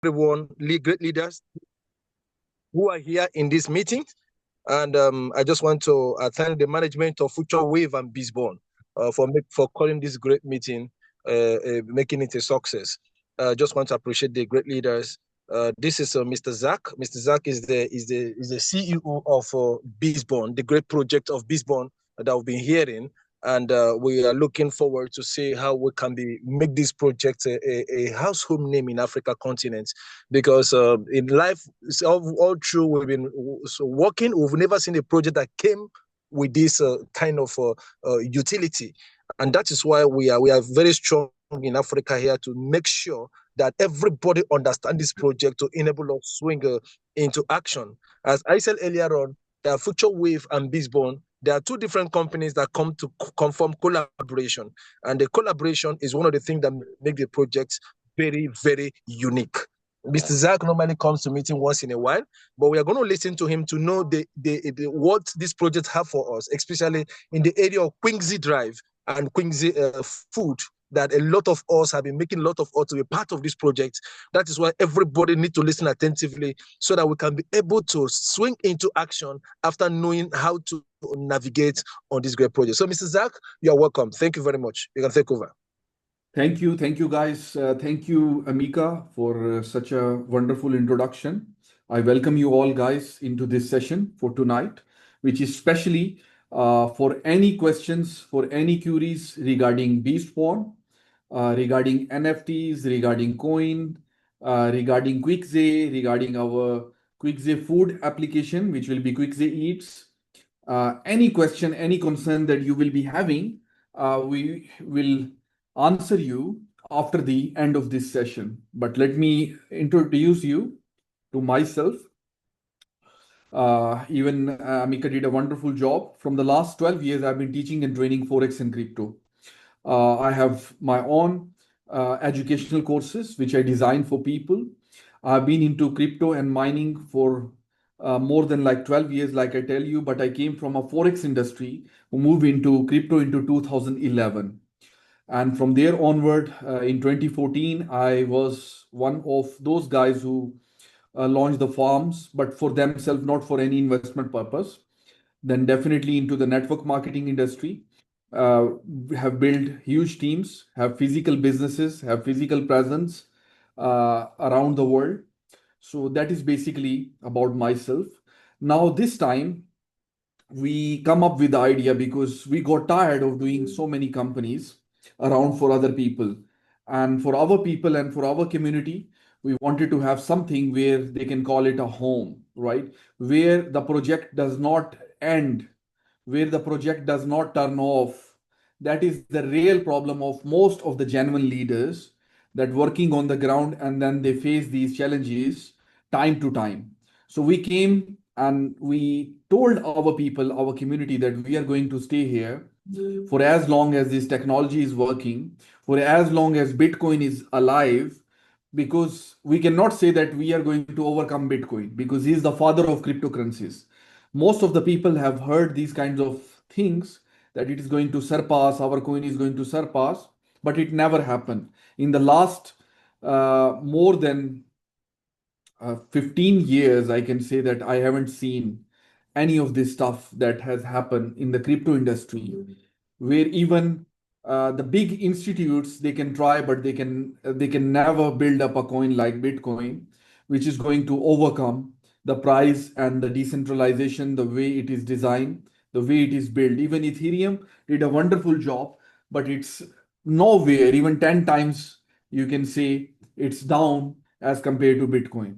everyone, great leaders who are here in this meeting. And I just want to thank the management of Future Wave and Beast Borne for calling this great meeting, making it a success. Just want to appreciate the great leaders. This is Mr. Zack. Mr. Zack is the CEO of Beast Borne, the great project of Beast Borne that we've been hearing. And we are looking forward to see how we can make this project a household name in Africa continent. Because in life, it's all true, we've been working. We've never seen a project that came with this kind of utility, and that is why we are very strong in Africa here to make sure that everybody understands this project to enable us swing into action. As I said earlier on, there are Future Wave and Beast Borne. There are two different companies that come to conform collaboration, and the collaboration is one of the things that make the project very, very unique. Mr. Zack normally comes to meeting once in a while, but we are going to listen to him to know what this project have for us, especially in the area of Quickzy Drive and Quickzy food, that a lot of us have been making a lot of us to be part of this project. That is why everybody needs to listen attentively so that we can be able to swing into action after knowing how to navigate on this great project. So, Mr. Zack, you are welcome. Thank you very much. You can take over. Thank you, guys. Thank you, Amika, for such a wonderful introduction. I welcome you all, guys, into this session for tonight, which is specially for any questions, for any queries regarding Beast Borne, regarding NFTs, regarding coin, regarding Quickzy, regarding our Quickzy food application, which will be Quickzy Eats. Any question, any concern that you will be having, we will answer you after the end of this session. But let me introduce you to myself. Even Amika did a wonderful job. From the last 12 years, I've been teaching and training Forex and crypto. I have my own educational courses, which I design for people. I've been into crypto and mining for more than like 12 years, like I tell you, but I came from a Forex industry who moved into crypto into 2011. And from there onward, in 2014, I was one of those guys who launched the farms, but for themselves, not for any investment purpose. Then definitely into the network marketing industry, have built huge teams, have physical businesses, have physical presence around the world. So that is basically about myself. Now, this time, we come up with the idea because we got tired of doing so many companies around for other people. And for our people and for our community, we wanted to have something where they can call it a home, right? Where the project does not end, where the project does not turn off. That is the real problem of most of the genuine leaders, that working on the ground and then they face these challenges time to time. So we came and we told our people, our community, that we are going to stay here for as long as this technology is working, for as long as Bitcoin is alive, because we cannot say that we are going to overcome Bitcoin because he is the father of cryptocurrencies. Most of the people have heard these kinds of things, that it is going to surpass, our coin is going to surpass, but it never happened. In the last more than 15 years, I can say that I haven't seen any of this stuff that has happened in the crypto industry, where even the big institutes, they can try, but they can never build up a coin like Bitcoin, which is going to overcome the price and the decentralization, the way it is designed, the way it is built. Even Ethereum did a wonderful job, but it's nowhere, even 10 times, you can say it's down as compared to Bitcoin.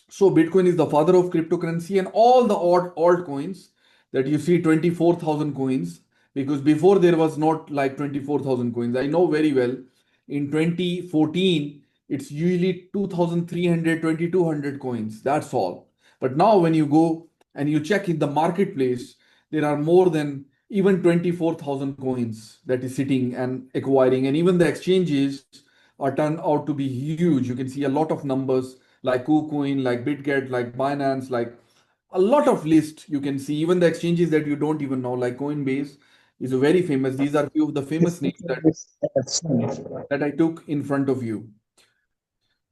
So Bitcoin is the father of cryptocurrency, and all the altcoins that you see, 24,000 coins, because before there was not like 24,000 coins. I know very well, in 2014, it's usually 2,300, 2,200 coins. That's all. But now when you go and you check in the marketplace, there are more than even 24,000 coins that is sitting and acquiring. And even the exchanges are turned out to be huge. You can see a lot of numbers like KuCoin, like BitGet, like Binance, like a lot of lists you can see. Even the exchanges that you don't even know, like Coinbase is a very famous. These are few of the famous names that I took in front of you.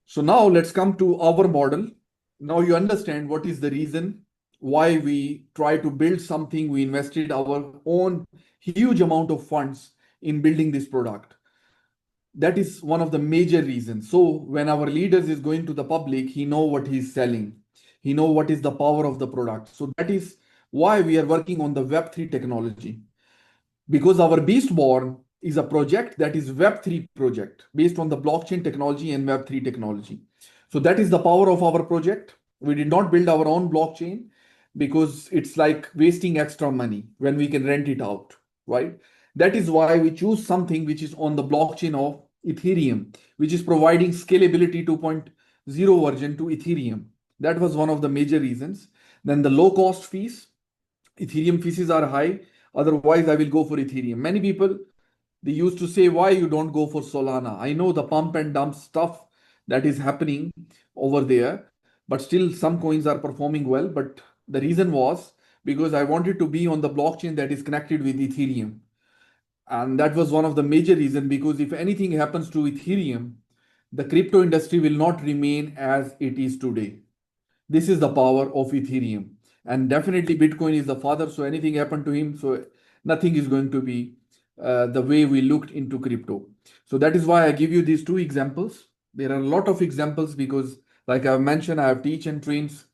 So now let's come to our model. Now you understand what is the reason why we try to build something. We invested our own huge amount of funds in building this product. That is one of the major reasons. So when our leaders is going to the public, he know what he's selling. He know what is the power of the product. So that is why we are working on the Web3 technology, because our Beast Borne is a project that is Web3 project based on the blockchain technology and Web3 technology. So that is the power of our project. We did not build our own blockchain because it's like wasting extra money when we can rent it out, right? That is why we choose something which is on the blockchain of Ethereum, which is providing scalability 2.0 version to Ethereum. That was one of the major reasons. Then the low cost fees. Ethereum fees are high. Otherwise, I will go for Ethereum. Many people, they used to say, why you don't go for Solana? I know the pump and dump stuff that is happening over there, but still some coins are performing well. But the reason was because I wanted to be on the blockchain that is connected with Ethereum. And that was one of the major reasons, because if anything happens to Ethereum, the crypto industry will not remain as it is today. This is the power of Ethereum. And definitely Bitcoin is the father. So anything happened to him, so nothing is going to be the way we looked into crypto. So that is why I give you these two examples. There are a lot of examples because, like I've mentioned, I have teach and trains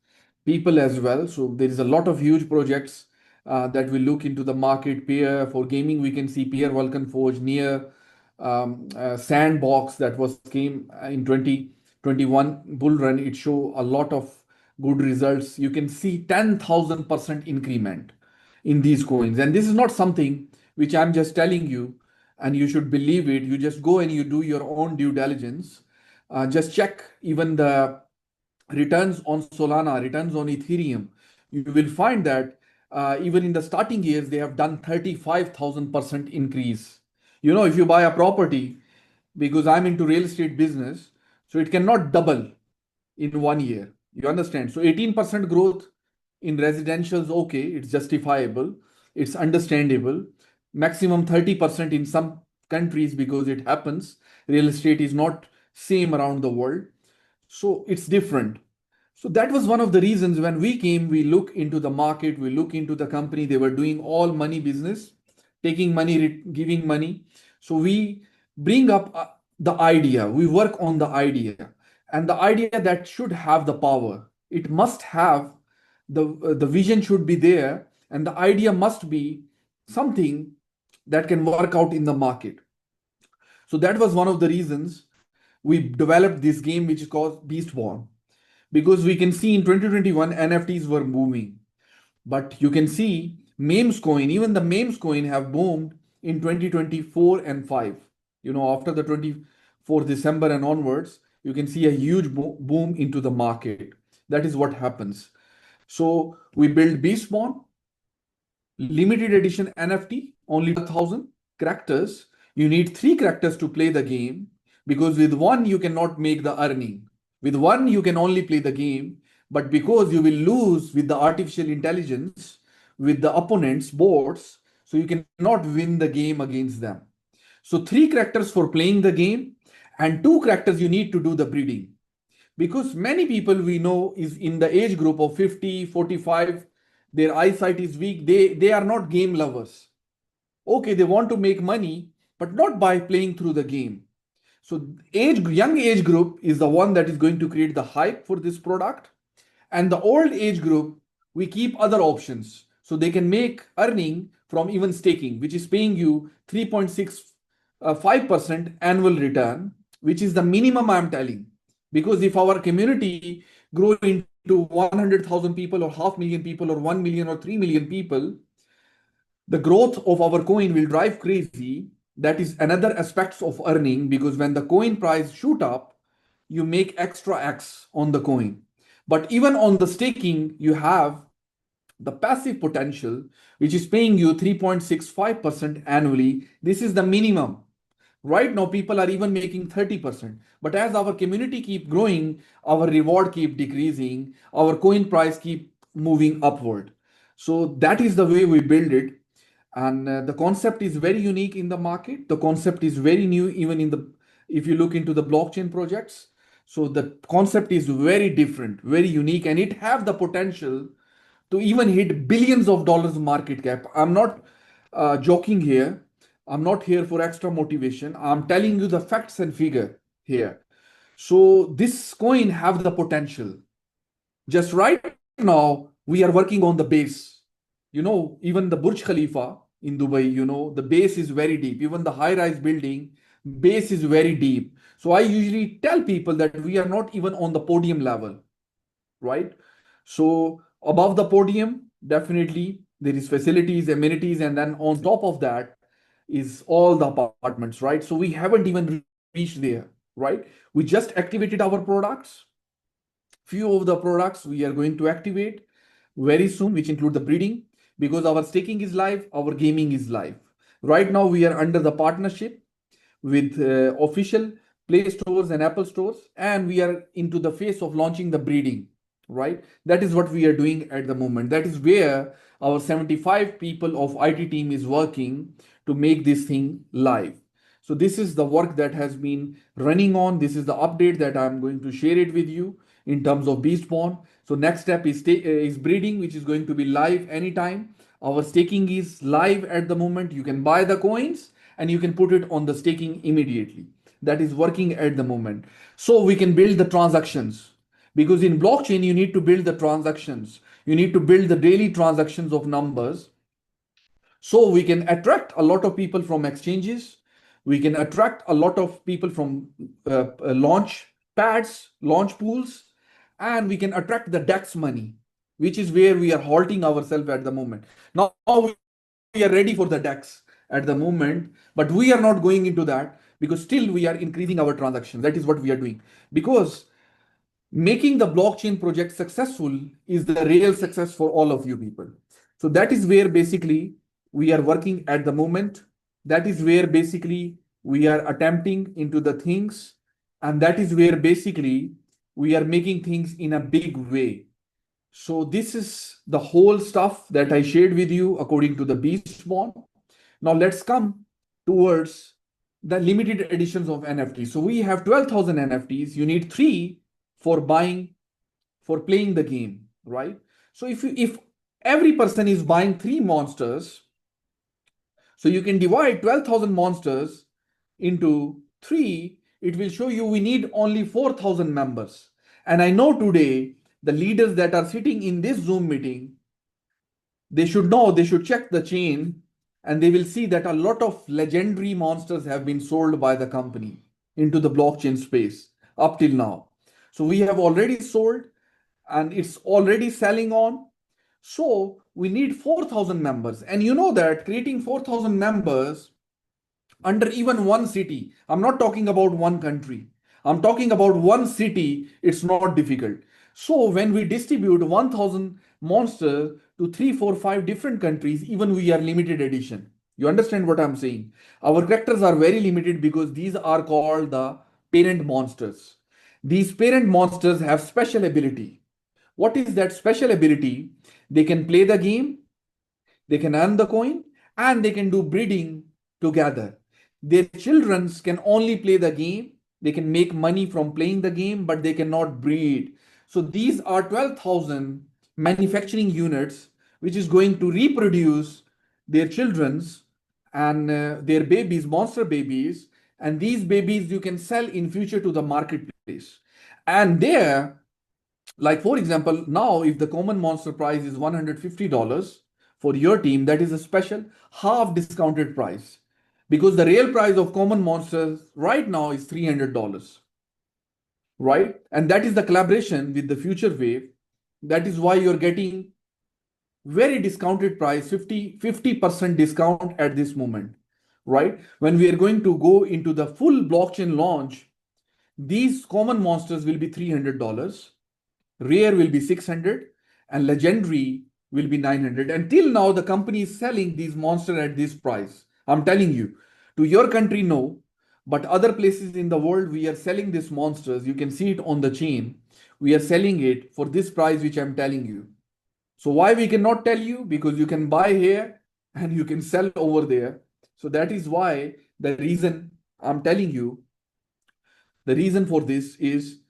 people as well. So there is a lot of huge projects that we look into the market. Peer for gaming, we can see Peer Vulcan Forge, near Sandbox that was came in 2021 bull run. It show a lot of good results. You can see 10,000% increment in these coins. And this is not something which I'm just telling you and you should believe it. You just go and you do your own due diligence. Just check even the returns on Solana, returns on Ethereum. You will find that even in the starting years, they have done 35,000% increase. You know, if you buy a property, because I'm into real estate business, so it cannot double in 1 year. You understand? So 18% growth in residentials, okay, it's justifiable, it's understandable. Maximum 30% in some countries because it happens. Real estate is not same around the world. So it's different. So that was one of the reasons when we came, we look into the market, we look into the company, they were doing all money business, taking money, giving money. So we bring up the idea, we work on the idea, and the idea that should have the power. It must have the vision should be there, and the idea must be something that can work out in the market. So that was one of the reasons we developed this game, which is called Beast Borne, because we can see in 2021 NFTs were booming, but you can see memes coin, even the memes coin have boomed in 2024 and 5. You know, after the 24th December and onwards, you can see a huge boom into the market. That is what happens. So we build Bespawn, limited edition NFT, only 1,000 characters. You need 3 characters to play the game, because with one you cannot make the earning. With one you can only play the game, but because you will lose with the artificial intelligence, with the opponents, bots, so you cannot win the game against them. So 3 characters for playing the game, and 2 characters you need to do the breeding. Because many people we know is in the age group of 50, 45, their eyesight is weak, they are not game lovers. Okay, they want to make money, but not by playing through the game. So young age group is the one that is going to create the hype for this product. And the old age group, we keep other options. So they can make earning from even staking, which is paying you 3.65% annual return, which is the minimum I'm telling. Because if our community grow into 100,000 people or 500,000 people or 1 million or 3 million people, the growth of our coin will drive crazy. That is another aspects of earning, because when the coin price shoot up, you make extra X on the coin. But even on the staking, you have the passive potential, which is paying you 3.65% annually. This is the minimum. Right now, people are even making 30%. But as our community keep growing, our reward keep decreasing, our coin price keep moving upward. So that is the way we build it. And the concept is very unique in the market. The concept is very new, even in the if you look into the blockchain projects. So the concept is very different, very unique, and it have the potential to even hit billions of dollars market cap. I'm not joking here. I'm not here for extra motivation. I'm telling you the facts and figure here. So this coin have the potential. Just right now, we are working on the base. Even the Burj Khalifa in Dubai, the base is very deep. Even the high-rise building, base is very deep. So I usually tell people that we are not even on the podium level, right? So above the podium, definitely there is facilities, amenities, and then on top of that is all the apartments, right? So we haven't even reached there, right? We just activated our products. Few of the products we are going to activate very soon, which include the breeding, because our staking is live, our gaming is live. Right now, we are under the partnership with official Play Stores and Apple Stores, and we are into the phase of launching the breeding, right? That is what we are doing at the moment. That is where our 75 people of IT team is working to make this thing live. So this is the work that has been running on. This is the update that I'm going to share it with you in terms of Beast Borne. So next step is breeding, which is going to be live anytime. Our staking is live at the moment. You can buy the coins and you can put it on the staking immediately. That is working at the moment. So we can build the transactions, because in blockchain you need to build the transactions. You need to build the daily transactions of numbers, so we can attract a lot of people from exchanges. We can attract a lot of people from launch pads, launch pools, and we can attract the DEX money, which is where we are halting ourselves at the moment. Now we are ready for the DEX at the moment, but we are not going into that because still we are increasing our transactions. That is what we are doing, because making the blockchain project successful is the real success for all of you people. So that is where basically we are working at the moment. That is where basically we are attempting into the things, and that is where basically we are making things in a big way. So this is the whole stuff that I shared with you according to the Beast Borne. Now let's come towards the limited editions of NFTs. So we have 12,000 NFTs. You need three for buying, for playing the game, right? So if every person is buying three monsters, so you can divide 12,000 monsters into three, it will show you we need only 4,000 members. And I know today the leaders that are sitting in this Zoom meeting, they should know, they should check the chain, and they will see that a lot of legendary monsters have been sold by the company into the blockchain space up till now. So we have already sold and it's already selling on. So we need 4,000 members. And you know that creating 4,000 members under even one city, I'm not talking about one country, I'm talking about one city, it's not difficult. So when we distribute 1,000 monsters to 3, 4, 5 different countries, even we are limited edition. You understand what I'm saying? Our characters are very limited because these are called the parent monsters. These parent monsters have special ability. What is that special ability? They can play the game, they can earn the coin, and they can do breeding together. Their children can only play the game, they can make money from playing the game, but they cannot breed. So these are 12,000 manufacturing units which is going to reproduce their children's and their babies, monster babies, and these babies you can sell in future to the marketplace. And there, like for example, now if the common monster price is $150 for your team, that is a special half discounted price, because the real price of common monsters right now is $300, right? And that is the collaboration with the future wave. That is why you're getting very discounted price, 50% discount at this moment, right? When we are going to go into the full blockchain launch, these common monsters will be $300, rare will be 600, and legendary will be 900. Until now the company is selling these monsters at this price. I'm telling you, to your country no, but other places in the world we are selling these monsters. You can see it on the chain. We are selling it for this price which I'm telling you. So why we cannot tell you? Because you can buy here and you can sell over there. So that is why the reason I'm telling you, the reason for this is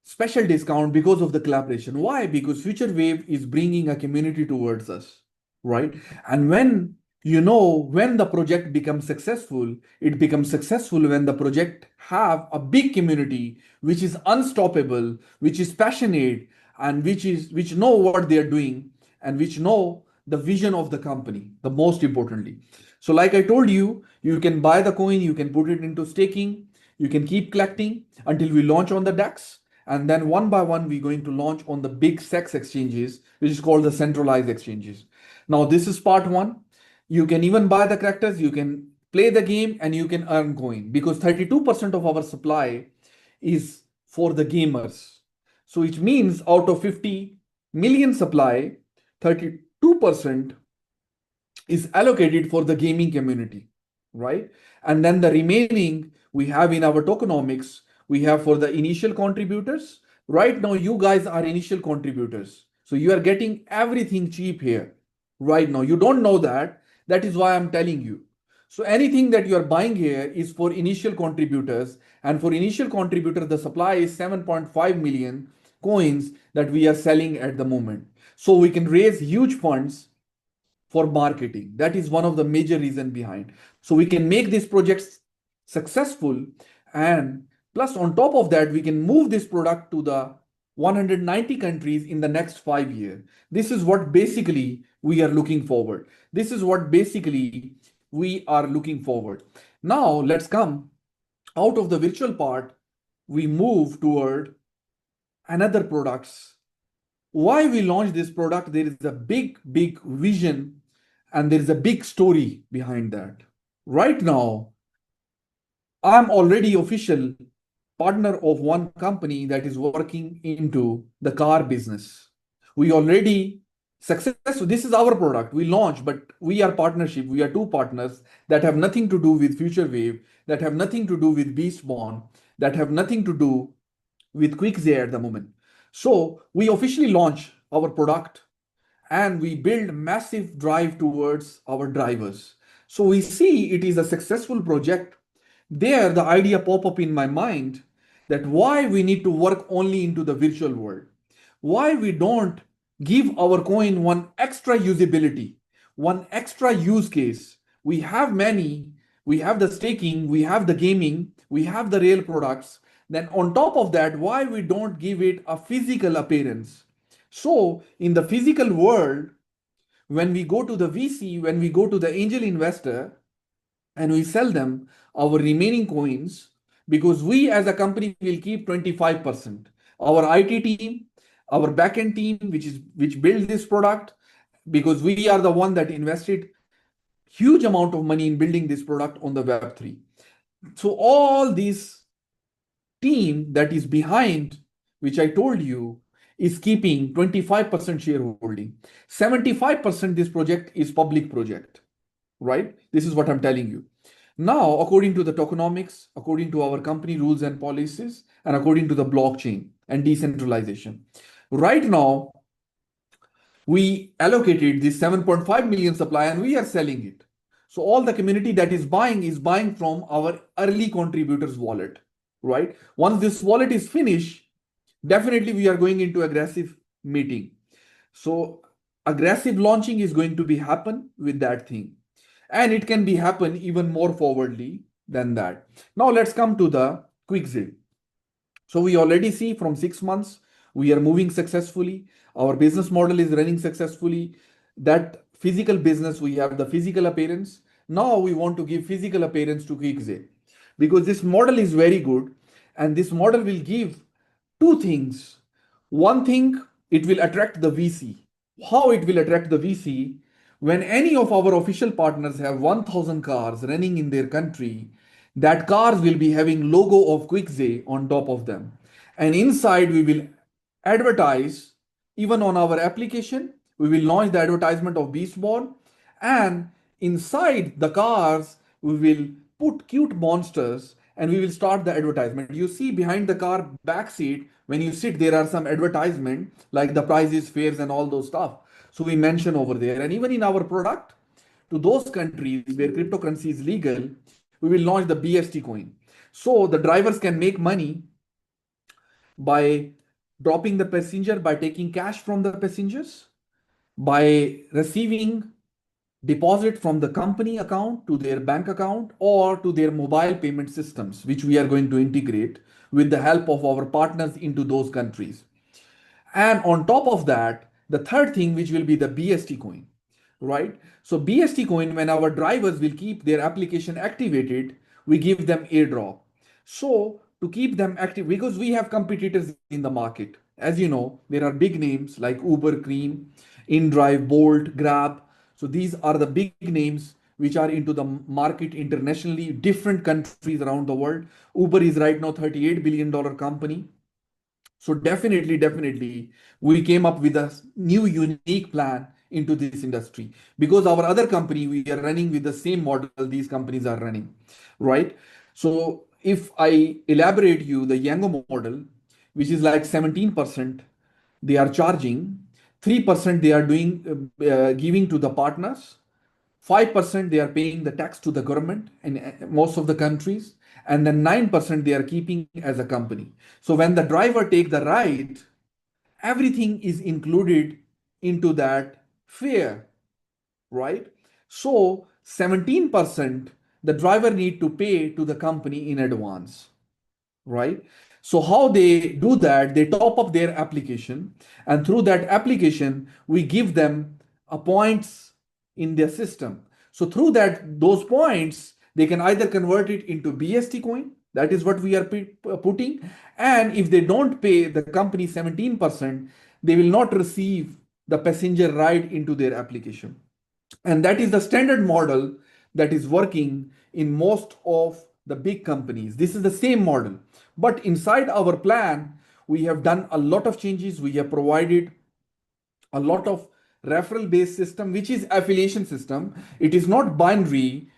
special discount because of the collaboration. Why? Because Future Wave is bringing a community towards us, right? And when the project becomes successful, it becomes successful when the project have a big community which is unstoppable, which is passionate, and which know what they are doing, and which know the vision of the company, the most importantly. So like I told you, you can buy the coin, you can put it into staking, you can keep collecting until we launch on the DEX. And then one by one, we're going to launch on the big SEX exchanges, which is called the centralized exchanges. Now, this is part one. You can even buy the characters, you can play the game, and you can earn coin because 32% of our supply is for the gamers. So it means out of 50 million supply, 32% is allocated for the gaming community, right? And then the remaining we have in our tokenomics, we have for the initial contributors. Right now, you guys are initial contributors. So you are getting everything cheap here. Right now, you don't know that. That is why I'm telling you. So anything that you are buying here is for initial contributors. And for initial contributors, the supply is 7.5 million coins that we are selling at the moment. So we can raise huge funds for marketing. That is one of the major reason behind. So we can make these projects successful, and plus on top of that, we can move this product to the 190 countries in the next 5 years. This is what basically we are looking forward. This is what basically we are looking forward. Now let's come out of the virtual part. We move toward another products. Why we launched this product? There is a big vision, and there is a big story behind that. Right now, I'm already official partner of one company that is working into the car business. We already successful. This is our product. We launched, but we are partnership. We are two partners that have nothing to do with Future Wave, that have nothing to do with Beast Borne, that have nothing to do with Quickzy at the moment. So we officially launch our product and we build massive drive towards our drivers. So we see it is a successful project. There, the idea pop up in my mind that why we need to work only into the virtual world. Why we don't give our coin one extra usability, one extra use case. We have many, we have the staking, we have the gaming, we have the real products. Then on top of that, why we don't give it a physical appearance? So in the physical world, when we go to the VC, when we go to the angel investor and we sell them our remaining coins, because we as a company will keep 25%. Our IT team, our backend team, which built this product, because we are the one that invested huge amount of money in building this product on the Web3. So all this team that is behind, which I told you, is keeping 25% shareholding. 75% this project is public project, right? This is what I'm telling you. Now, according to the tokenomics, according to our company rules and policies, and according to the blockchain and decentralization, right now, we allocated this 7.5 million supply and we are selling it. So all the community that is buying from our early contributors wallet, right? Once this wallet is finished, definitely we are going into aggressive meeting. So aggressive launching is going to be happen with that thing. And it can be happen even more forwardly than that. Now let's come to the Quickzy. So we already see from 6 months, we are moving successfully. Our business model is running successfully. That physical business, we have the physical appearance. Now we want to give physical appearance to Quickzy because this model is very good. And this model will give two things. One thing, it will attract the VC. How it will attract the VC? When any of our official partners have 1,000 cars running in their country, that cars will be having logo of Quickzy on top of them. And inside we will advertise, even on our application, we will launch the advertisement of Beast Borne. And inside the cars, we will put cute monsters and we will start the advertisement. You see behind the car back seat, when you sit, there are some advertisement like the prizes, fares, and all those stuff. So we mention over there. And even in our product, to those countries where cryptocurrency is legal, we will launch the BST coin. So the drivers can make money by dropping the passenger, by taking cash from the passengers, by receiving deposit from the company account to their bank account or to their mobile payment systems, which we are going to integrate with the help of our partners into those countries. And on top of that, the third thing, which will be the BST coin, right? So BST coin, when our drivers will keep their application activated, we give them airdrop. So to keep them active, because we have competitors in the market. As you know, there are big names like Uber, Cream, InDrive, Bolt, Grab. So these are the big names which are into the market internationally, different countries around the world. Uber is right now $38 billion company. So definitely, we came up with a new unique plan into this industry because our other company we are running with the same model these companies are running, right? So if I elaborate you the Yango model, which is like 17%, they are charging 3% they are doing giving to the partners, 5% they are paying the tax to the government in most of the countries, and then 9% they are keeping as a company. So when the driver take the ride, everything is included into that fare, right? So 17% the driver need to pay to the company in advance, right? So how they do that, they top up their application, and through that application we give them a points in their system. So through that those points they can either convert it into BST coin, that is what we are putting, and if they don't pay the company 17%, they will not receive the passenger ride into their application. And that is the standard model that is working in most of the big companies. This is the same model. But inside our plan, we have done a lot of changes. We have provided a lot of referral based system, which is affiliation system. It is not binary.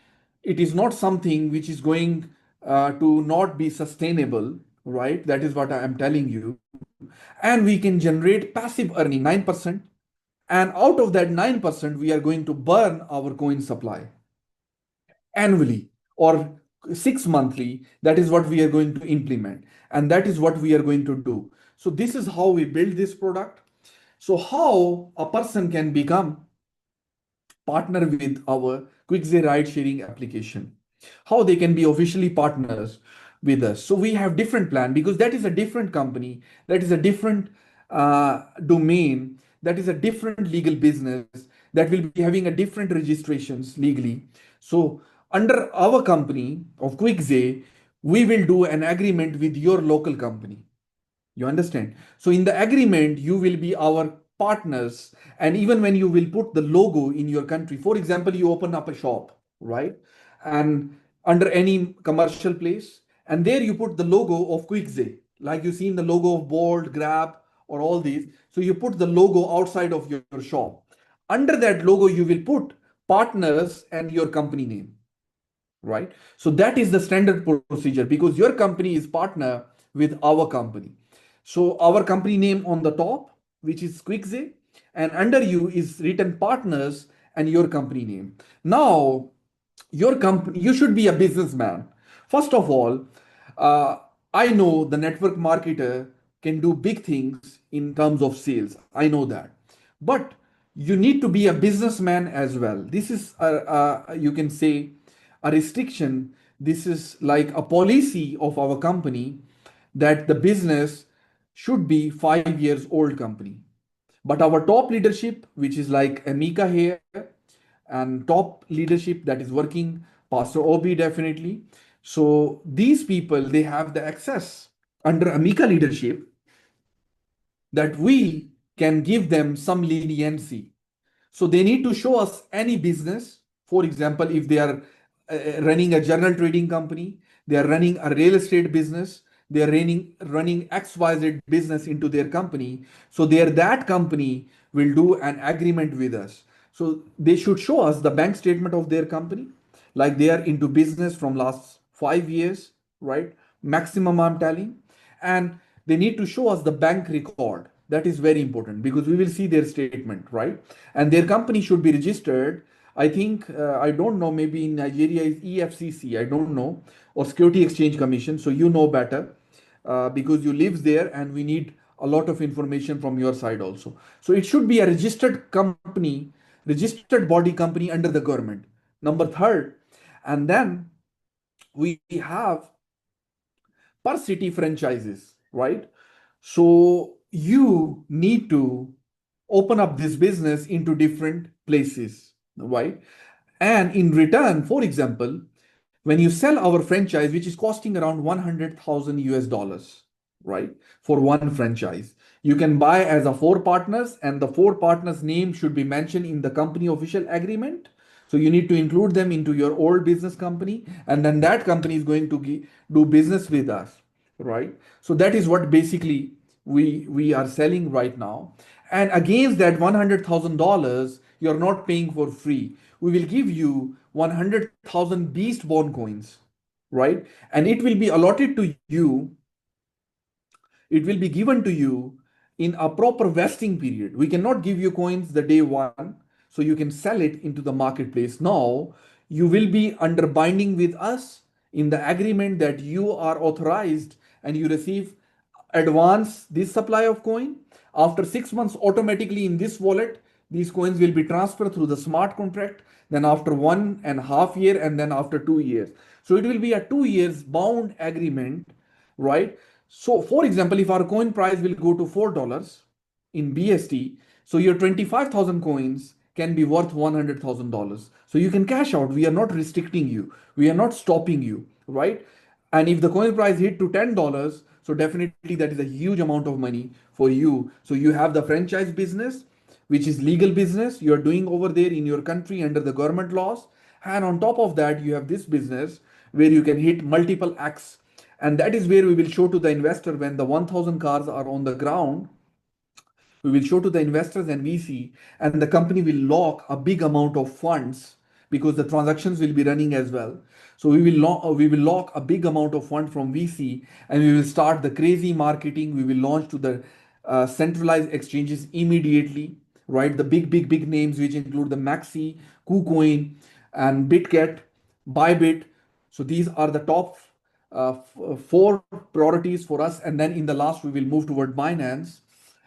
It is not something which is going to not be sustainable, right? That is what I am telling you. And we can generate passive earning 9%. And out of that 9%, we are going to burn our coin supply annually or 6 monthly. That is what we are going to implement. And that is what we are going to do. So this is how we build this product. So how a person can become partner with our Quickzy ride sharing application, how they can be officially partners with us. So we have different plan because that is a different company, that is a different domain, that is a different legal business, that will be having a different registrations legally. So under our company of Quickzy, we will do an agreement with your local company. You understand? So in the agreement, you will be our partners. And even when you will put the logo in your country, for example, you open up a shop, right? And under any commercial place, and there you put the logo of Quickzy, like you seen the logo of Bolt, Grab, or all these. So you put the logo outside of your shop. Under that logo, you will put partners and your company name, right? So that is the standard procedure because your company is partner with our company. So our company name on the top, which is Quickzy, and under you is written partners and your company name. Now, your company, you should be a businessman. First of all, uh, I know the network marketer can do big things in terms of sales. I know that. But you need to be a businessman as well. This is, you can say, a restriction. This is like a policy of our company that the business should be 5 years old company. But our top leadership, which is like Amika here, and top leadership that is working, Pastor Obi definitely. So these people, they have the access under Amika leadership that we can give them some leniency. So they need to show us any business. For example, if they are running a general trading company, they are running a real estate business, they are running XYZ business into their company. So that company will do an agreement with us. So they should show us the bank statement of their company, like they are into business from last 5 years, right? Maximum I'm telling. And they need to show us the bank record. That is very important because we will see their statement, right? And their company should be registered. I think, I don't know, maybe in Nigeria is EFCC, I don't know, or Security Exchange Commission, so you know better. because you live there and we need a lot of information from your side also. So it should be a registered company, registered body company under the government. Number third, and then we have per city franchises, right? So you need to open up this business into different places, right? And in return, for example, when you sell our franchise, which is costing around 100,000 US dollars, right? For one franchise, you can buy as a four partners, and the four partners' name should be mentioned in the company official agreement. So you need to include them into your old business company, and then that company is going to do business with us, right? So that is what basically we are selling right now. And against that $100,000, you're not paying for free. We will give you 100,000 Beast Borne coins, right? And it will be allotted to you, it will be given to you in a proper vesting period. We cannot give you coins the day one, so you can sell it into the marketplace. Now, you will be under binding with us in the agreement that you are authorized and you receive advance this supply of coin. After 6 months, automatically in this wallet, these coins will be transferred through the smart contract. Then after 1.5 years, and then after 2 years. So it will be a 2 years bound agreement, right? So, for example, if our coin price will go to $4 in BST, so your 25,000 coins can be worth $100,000. So you can cash out. We are not restricting you. We are not stopping you, right? And if the coin price hit to $10, so definitely that is a huge amount of money for you. So you have the franchise business, which is legal business you are doing over there in your country under the government laws. And on top of that, you have this business where you can hit multiple X. And that is where we will show to the investor when the 1,000 cars are on the ground. We will show to the investors and VC, and the company will lock a big amount of funds because the transactions will be running as well. So we will lock a big amount of fund from VC, and we will start the crazy marketing. We will launch to the centralized exchanges immediately, right? The big names which include the Maxi, KuCoin, and BitGet, Bybit. So these are the top four priorities for us, and then in the last we will move toward Binance.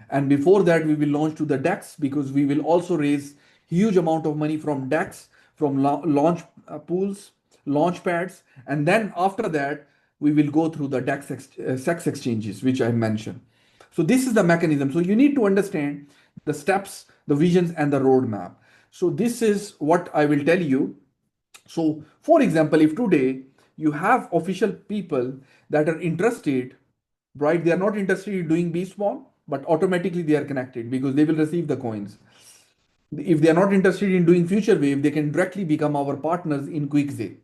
And before that, we will launch to the DEX because we will also raise huge amount of money from DEX, from launch pools, launch pads. And then after that, we will go through the SEX exchanges, which I mentioned. So this is the mechanism. So you need to understand the steps, the visions, and the roadmap. So this is what I will tell you. So for example, if today you have official people that are interested, right? They are not interested in doing Beast Borne, but automatically they are connected because they will receive the coins. If they are not interested in doing Future Wave, they can directly become our partners in Quickzy,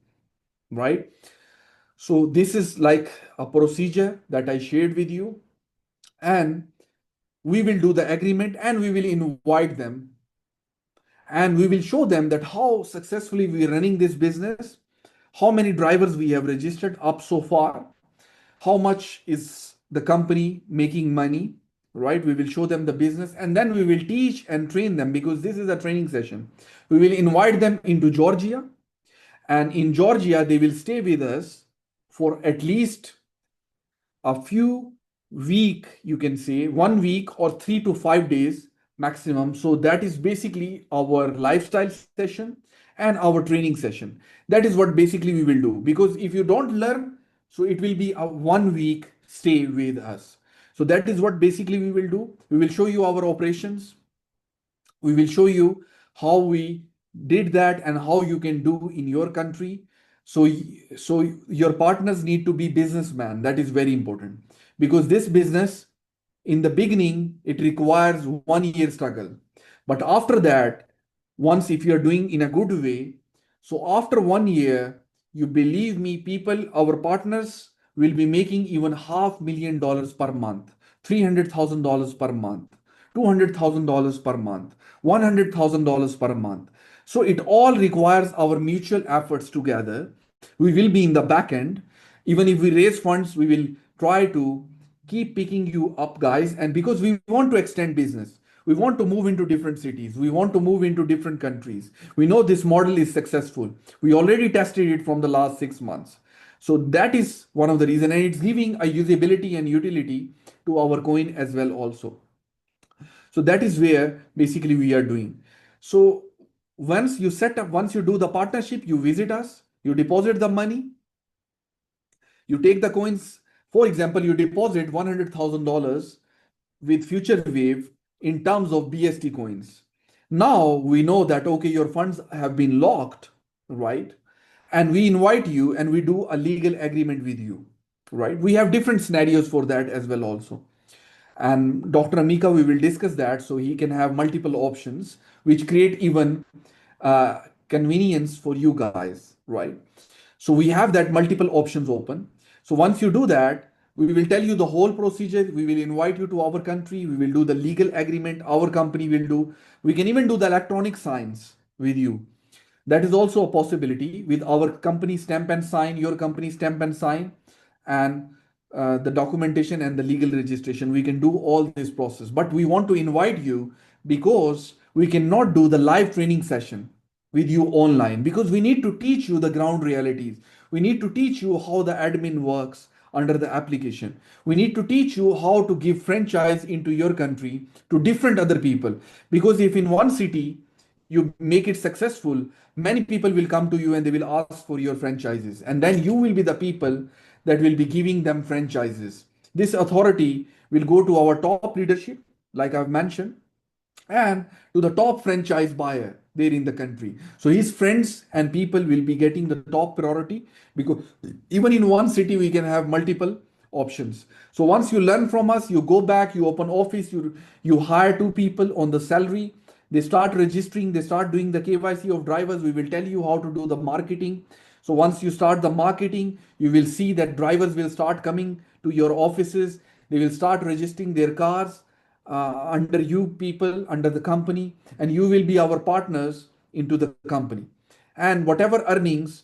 right? So this is like a procedure that I shared with you, and we will do the agreement and we will invite them and we will show them that how successfully we are running this business, how many drivers we have registered up so far, how much is the company making money, right? We will show them the business and then we will teach and train them because this is a training session. We will invite them into Georgia, and in Georgia they will stay with us for at least a few week, you can say 1 week or 3 to 5 days maximum. So that is basically our lifestyle session and our training session. That is what basically we will do, because if you don't learn, so it will be a 1 week stay with us. So that is what basically we will do. We will show you our operations, we will show you how we did that and how you can do in your country. So your partners need to be businessmen. That is very important because this business in the beginning it requires 1 year struggle, but after that, once if you are doing in a good way, so after 1 year, you believe me, people, our partners will be making even $500,000 per month, $300,000 per month, $200,000 per month, $100,000 per month. So it all requires our mutual efforts together. We will be in the back end. Even if we raise funds, we will try to keep picking you up, guys. And because we want to extend business, we want to move into different cities, we want to move into different countries. We know this model is successful. We already tested it from the last 6 months. So that is one of the reason, and it's giving a usability and utility to our coin as well also. So that is where basically we are doing. So once you set up, once you do the partnership, you visit us, you deposit the money, you take the coins. For example, you deposit $100,000 with Future Wave in terms of BST coins. Now we know that okay, your funds have been locked, right? And we invite you and we do a legal agreement with you, right? We have different scenarios for that as well also. And Dr. Amika, we will discuss that so he can have multiple options, which create even convenience for you guys, right? So we have that multiple options open. So once you do that, we will tell you the whole procedure. We will invite you to our country. We will do the legal agreement. Our company will do. We can even do the electronic signs with you. That is also a possibility with our company stamp and sign, your company stamp and sign, and the documentation and the legal registration. We can do all this process. But we want to invite you because we cannot do the live training session with you online because we need to teach you the ground realities. We need to teach you how the admin works under the application. We need to teach you how to give franchise into your country to different other people. Because if in one city you make it successful, many people will come to you and they will ask for your franchises, and then you will be the people that will be giving them franchises. This authority will go to our top leadership, like I've mentioned, and to the top franchise buyer there in the country. So his friends and people will be getting the top priority because even in one city we can have multiple options. So once you learn from us, you go back, you open office, you hire two people on the salary. They start registering, they start doing the KYC of drivers. We will tell you how to do the marketing. So once you start the marketing, you will see that drivers will start coming to your offices. They will start registering their cars under you people, under the company, and you will be our partners into the company. And whatever earnings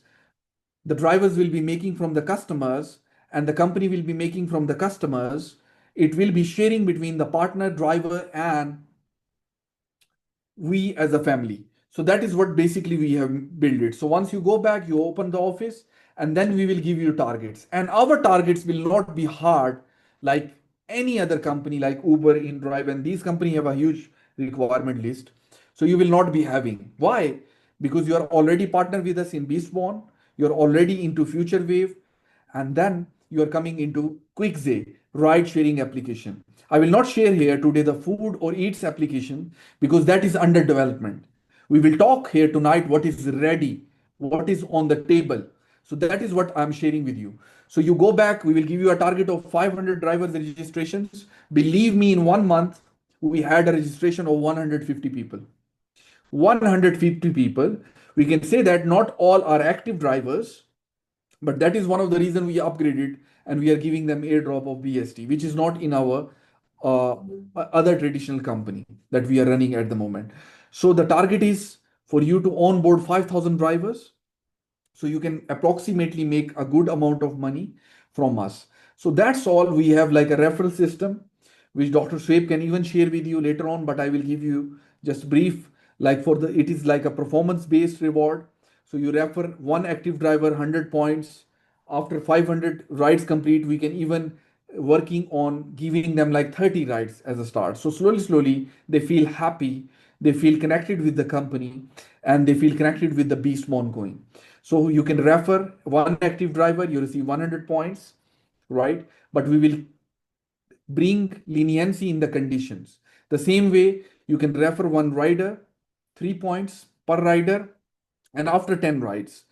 the drivers will be making from the customers and the company will be making from the customers, it will be sharing between the partner, driver, and we as a family. So that is what basically we have built it. So once you go back, you open the office, and then we will give you targets. And our targets will not be hard like any other company like Uber, InDrive, and these companies have a huge requirement list. So you will not be having. Why? Because you are already partnered with us in Beast Borne, you're already into Future Wave, and then you are coming into Quickzy, ride sharing application. I will not share here today the food or eats application because that is under development. We will talk here tonight what is ready, what is on the table. So that is what I'm sharing with you. So you go back, we will give you a target of 500 drivers registrations. Believe me, in 1 month, we had a registration of 150 people. 150 people. We can say that not all are active drivers, but that is one of the reason we upgraded and we are giving them airdrop of BST, which is not in our uh, other traditional company that we are running at the moment. So the target is for you to onboard 5,000 drivers so you can approximately make a good amount of money from us. So that's all. We have like a referral system which Dr. Swaib can even share with you later on, but I will give you just brief. Like for the, it is like a performance based reward. So you refer one active driver 100 points. After 500 rides complete, we can even working on giving them like 30 rides as a start. So slowly they feel happy, they feel connected with the company, and they feel connected with the Beast Borne coin. So you can refer one active driver, you receive 100 points, right? But we will bring leniency in the conditions. The same way you can refer one rider, 3 points per rider, and after 10 rides.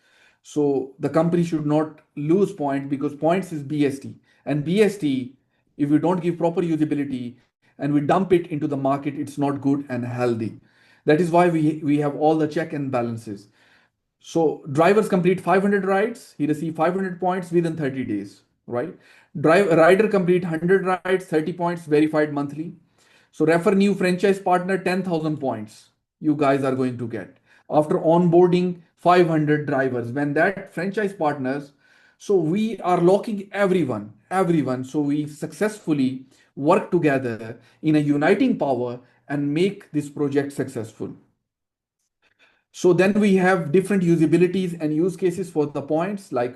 So the company should not lose point because points is BST. And BST, if we don't give proper usability and we dump it into the market, it's not good and healthy. That is why we have all the check and balances. So drivers complete 500 rides, he receive 500 points within 30 days, right? Rider complete 100 rides, 30 points verified monthly. So refer new franchise partner, 10,000 points you guys are going to get. After onboarding 500 drivers, when that franchise partners, so we are locking everyone. So we successfully work together in a uniting power and make this project successful. So then we have different usabilities and use cases for the points like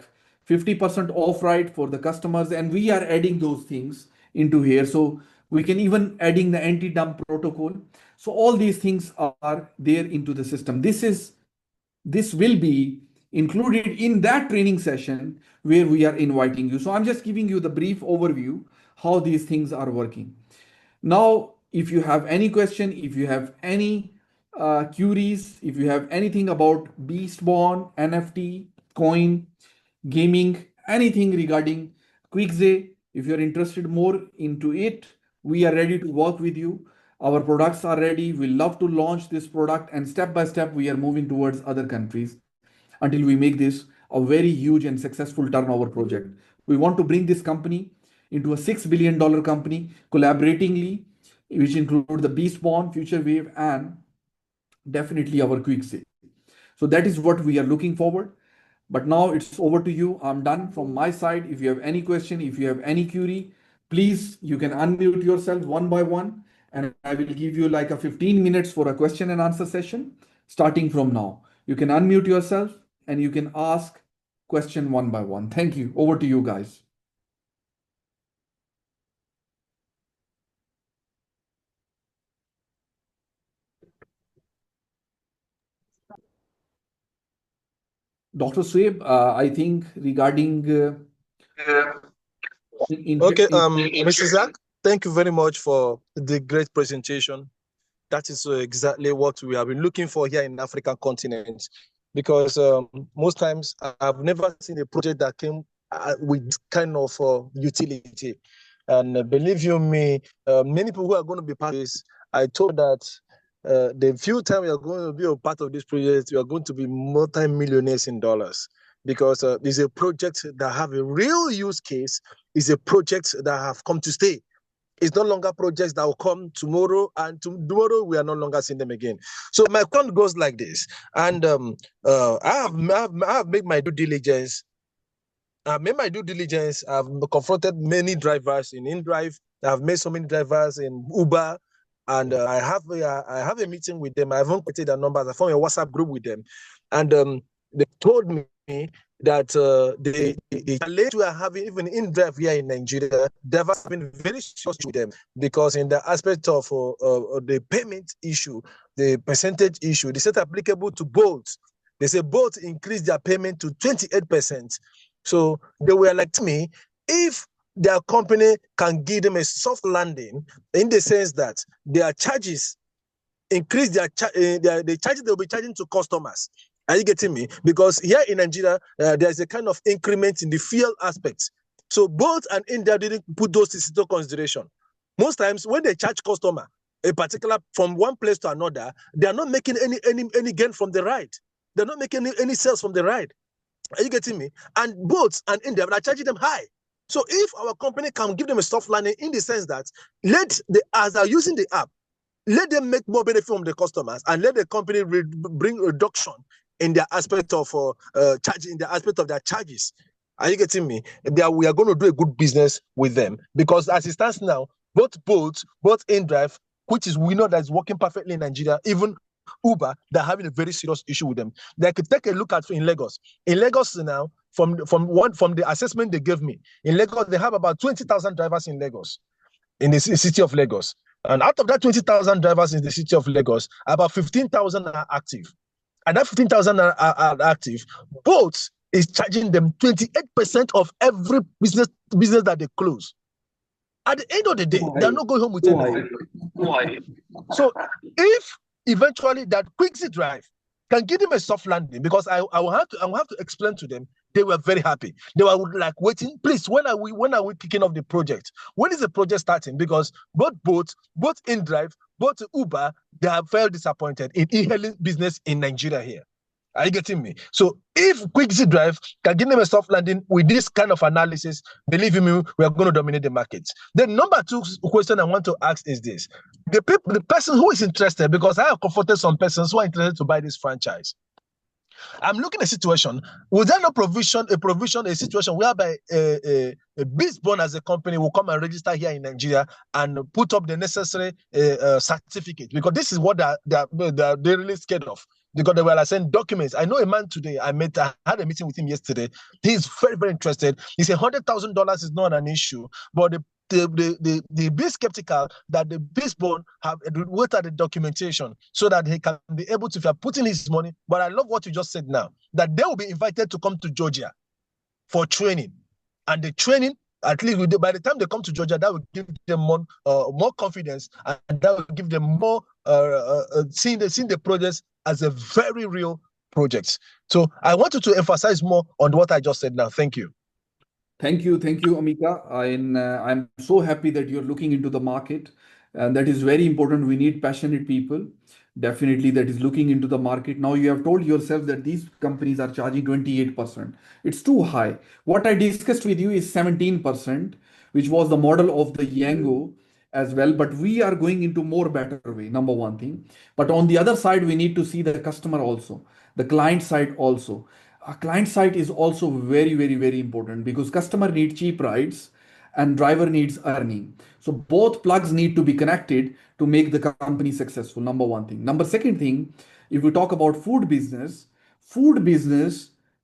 50% off right for the customers, and we are adding those things into here. So we can even adding the anti-dump protocol. So all these things are there into the system. This will be included in that training session where we are inviting you. So I'm just giving you the brief overview how these things are working. Now, if you have any question, if you have any queries, if you have anything about Beast Borne, NFT, coin, gaming, anything regarding Quickzy, if you're interested more into it, we are ready to work with you. Our products are ready. We love to launch this product, and step by step, we are moving towards other countries until we make this a very huge and successful turnover project. We want to bring this company into a $6 billion company collaboratingly, which include the Beast Borne, Future Wave, and definitely our Quickzy. So that is what we are looking forward. But now it's over to you. I'm done from my side. If you have any question, if you have any query, please, you can unmute yourself one by one, and I will give you like a 15 minutes for a question and answer session starting from now. You can unmute yourself and you can ask question one by one. Thank you. Over to you guys. Dr. Swaib, I think regarding Okay, Mr. Zack, thank you very much for the great presentation. That is exactly what we have been looking for here in the African continent, because most times I've never seen a project that came with this kind of utility. And believe you me, many people who are going to be part of this, I told that the few time we are going to be a part of this project, we are going to be multi-millionaires in dollars, because it's a project that have a real use case. It's a project that have come to stay. It's no longer projects that will come tomorrow, and tomorrow we are no longer seeing them again. So my point goes like this, and I have made my due diligence. I've made my due diligence. I've confronted many drivers in InDrive. I've made so many drivers in Uber, and I have a meeting with them. I haven't quoted their numbers. I formed a WhatsApp group with them, and they told me that the challenge we are having even in drive here in Nigeria, they've been very serious with them, because in the aspect of the payment issue, the percentage issue, they said applicable to both. They say both increase their payment to 28%. So they were like to me, if their company can give them a soft landing, in the sense that their charges increase the charges they'll be charging to customers. Are you getting me? Because here in Nigeria, there's a kind of increment in the fuel aspect. So both and India didn't put those into consideration. Most times when they charge customer a particular from one place to another, they are not making any gain from the ride. They're not making any sales from the ride. Are you getting me? And both and India are charging them high. So if our company can give them a soft landing, in the sense that as they're using the app, let them make more benefit from the customers, and let the company bring reduction in their aspect of charging, in the aspect of their charges. Are you getting me? We are going to do a good business with them, because as it stands now, both Bolt, both InDrive, which is we know that is working perfectly in Nigeria, even Uber, they're having a very serious issue with them. They could take a look at in Lagos. In Lagos now, from the assessment they gave me, in Lagos they have about 20,000 drivers in Lagos, in the city of Lagos. And out of that 20,000 drivers in the city of Lagos, about 15,000 are active. And that 15,000 are active. Bolt is charging them 28% of every business that they close. At the end of the day, they're not going home with anything. So if eventually that Quickzy drive can give them a soft landing, because I will have to explain to them, they were very happy. They were like waiting, please, when are we kicking off the project? When is the project starting? Because both InDrive, both Uber, they have felt disappointed in e-hailing business in Nigeria here. Are you getting me? So if Quickzy Drive can give them a soft landing with this kind of analysis, believe me, we are going to dominate the market. The number two question I want to ask is this. The person who is interested, because I have confronted some persons who are interested to buy this franchise. I'm looking at a situation. Was there no a situation whereby a Beast Borne as a company will come and register here in Nigeria and put up the necessary certificate? Because this is what they're really scared of. because they were like saying documents. I know a man today. I had a meeting with him yesterday. He's very, very interested. He said $100,000 is not an issue, but the be skeptical that the Beast Borne have wait at the documentation so that he can be able to, if you're putting his money. But I love what you just said now, that they will be invited to come to Georgia for training, and the training, at least by the time they come to Georgia, that will give them more confidence, and that will give them more seeing the projects as a very real project. So I wanted to emphasize more on what I just said now. Thank you. Thank you, Amika. I'm so happy that you're looking into the market, and that is very important. We need passionate people, definitely, that is looking into the market. Now you have told yourself that these companies are charging 28%. It's too high. What I discussed with you is 17%, which was the model of the Yango as well. But we are going into more better way. Number one thing. But on the other side, we need to see the customer also, the client side also. A client side is also very, very, very important, because customer needs cheap rides and driver needs earning. So both plugs need to be connected to make the company successful. Number one thing. Number second thing, if we talk about food business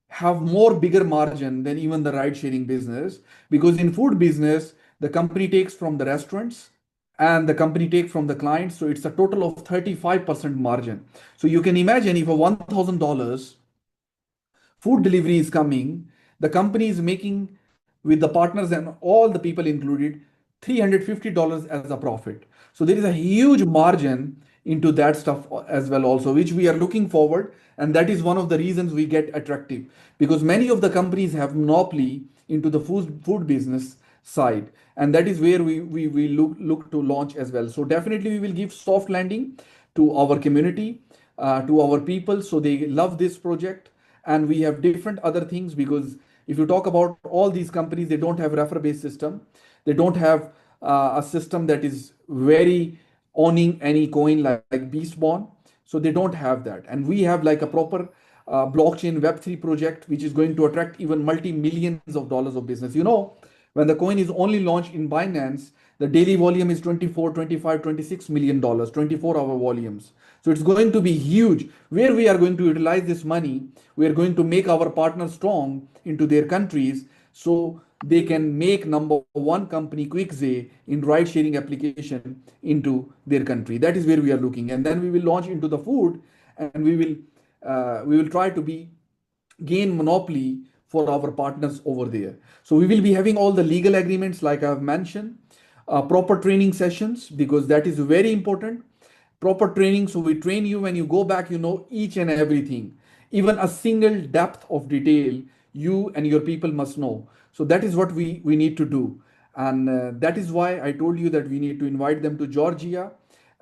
have more bigger margin than even the ride sharing business, because in food business the company takes from the restaurants and the company take from the clients, so it's a total of 35% margin. So you can imagine, if a $1,000 food delivery is coming, the company is making, with the partners and all the people included, $350 as a profit. So there is a huge margin into that stuff as well also, which we are looking forward. And that is one of the reasons we get attractive, because many of the companies have monopoly into the food business side. And that is where we look to launch as well. So definitely we will give soft landing to our community, to our people, so they love this project. And we have different other things, because if you talk about all these companies, they don't have refer based system, they don't have a system that is very owning any coin like Beast Borne, so they don't have that. And we have like a proper blockchain web3 project, which is going to attract even multi-millions of dollars of business. When the coin is only launched in Binance, the daily volume is 24, 25, 26 million dollars, 24-hour volumes. So it's going to be huge. Where we are going to utilize this money, we are going to make our partners strong into their countries, so they can make number one company Quickzy in ride sharing application into their country. That is where we are looking. And then we will launch into the food, and we will try to be gain monopoly for our partners over there. So we will be having all the legal agreements like I've mentioned, proper training sessions, because that is very important. Proper training, so we train you, when you go back, you know each and everything, even a single depth of detail you and your people must know. So that is what we need to do. And that is why I told you that we need to invite them to Georgia,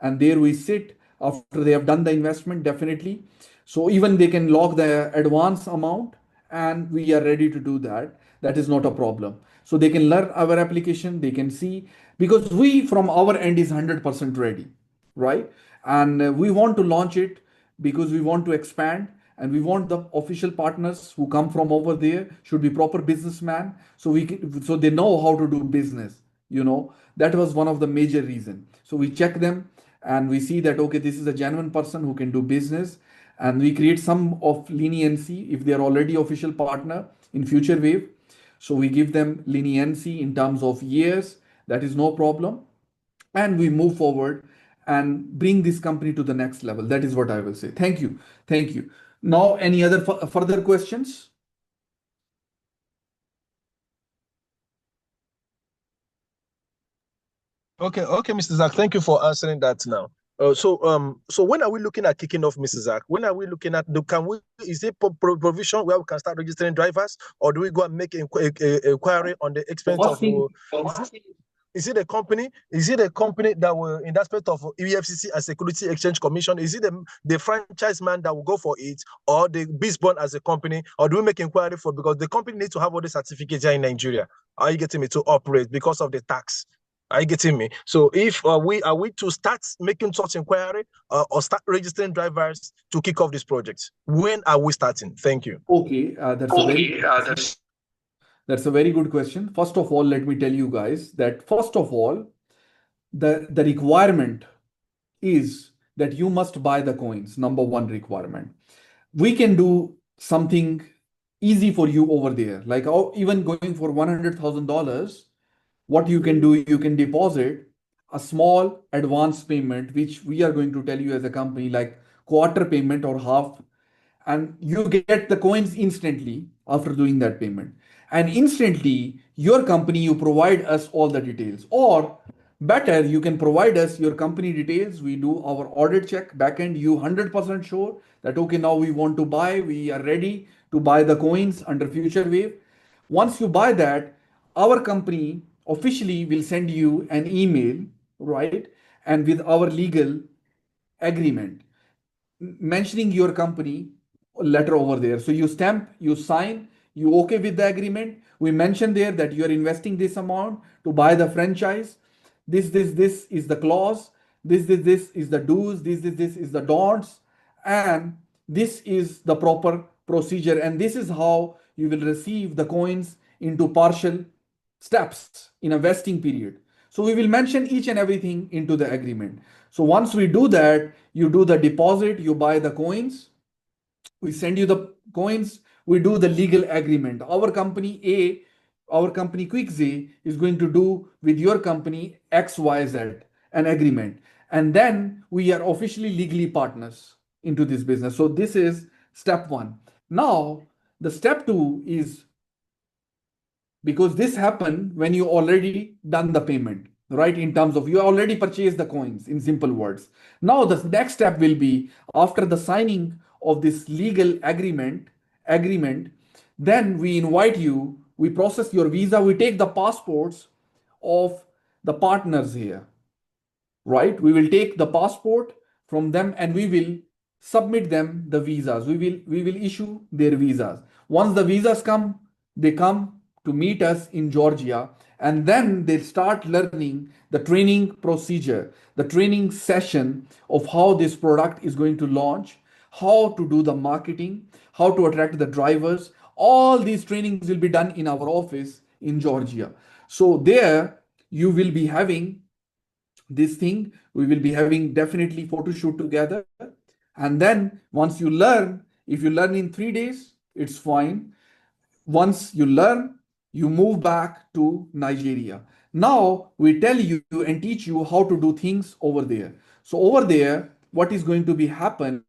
and there we sit after they have done the investment, definitely. So even they can lock the advance amount, and we are ready to do that. That is not a problem. So they can learn our application, they can see, because we from our end is 100% ready, right? And we want to launch it, because we want to expand, and we want the official partners who come from over there should be proper businessmen, so they know how to do business. That was one of the major reason. So we check them, and we see that okay, this is a genuine person who can do business, and we create some of leniency if they are already official partner in future wave. So we give them leniency in terms of years, that is no problem, and we move forward and bring this company to the next level. That is what I will say. Thank you. Now, any other further questions? Okay, Mr. Zack, thank you for answering that now. So when are we looking at kicking off, Mr. Zack? When are we looking at is it provision where we can start registering drivers, or do we go and make inquiry on the expense of? Is it a company? Is it a company that will, in the aspect of EFCC and Security Exchange Commission? Is it the franchise man that will go for it, or the Beast Borne as a company, or do we make inquiry for, because the company needs to have all the certificates here in Nigeria? Are you getting me, to operate because of the tax? Are you getting me? So if are we to start making such inquiry or start registering drivers to kick off this project? When are we starting? Thank you. Okay, that's a very good question. First of all, let me tell you guys that first of all, the requirement is that you must buy the coins. Number one requirement. We can do something easy for you over there. Like even going for $100,000, what you can do, you can deposit a small advance payment, which we are going to tell you as a company, like quarter payment or half, and you get the coins instantly after doing that payment. And instantly, your company, you provide us all the details. Or better, you can provide us your company details. We do our audit check backend. You 100% sure that okay, now we want to buy, we are ready to buy the coins under future wave. Once you buy that, our company officially will send you an email, right? And with our legal agreement mentioning your company letter over there. So you stamp, you sign, you okay with the agreement. We mention there that you are investing this amount to buy the franchise. This is the clause. This is the do's. This is the don'ts. And this is the proper procedure. And this is how you will receive the coins into partial steps in a vesting period. So we will mention each and everything into the agreement. So once we do that, you do the deposit, you buy the coins, we send you the coins, we do the legal agreement. Our company Quickzy is going to do with your company XYZ, an agreement. And then we are officially legally partners into this business. So this is step one. Now, the step two is because this happened when you already done the payment, right? In terms of you already purchased the coins, in simple words. Now the next step will be after the signing of this legal agreement, then we invite you, we process your visa, we take the passports of the partners here, right? We will take the passport from them and we will submit them the visas. We will issue their visas. Once the visas come, they come to meet us in Georgia, and then they start learning the training procedure, the training session of how this product is going to launch, how to do the marketing, how to attract the drivers. All these trainings will be done in our office in Georgia. So there you will be having this thing. We will be having definitely photo shoot together. And then once you learn, if you learn in 3 days, it's fine. Once you learn, you move back to Nigeria. Now we tell you and teach you how to do things over there. So over there, what is going to be happen?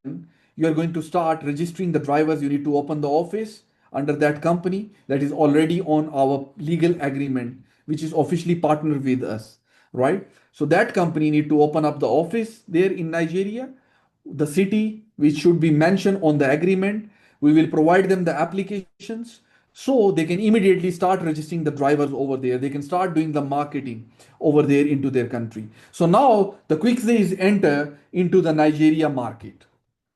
You are going to start registering the drivers. You need to open the office under that company that is already on our legal agreement, which is officially partnered with us, right? So that company need to open up the office there in Nigeria, the city which should be mentioned on the agreement. We will provide them the applications so they can immediately start registering the drivers over there. They can start doing the marketing over there into their country. So now the Quickzy is enter into the Nigeria market.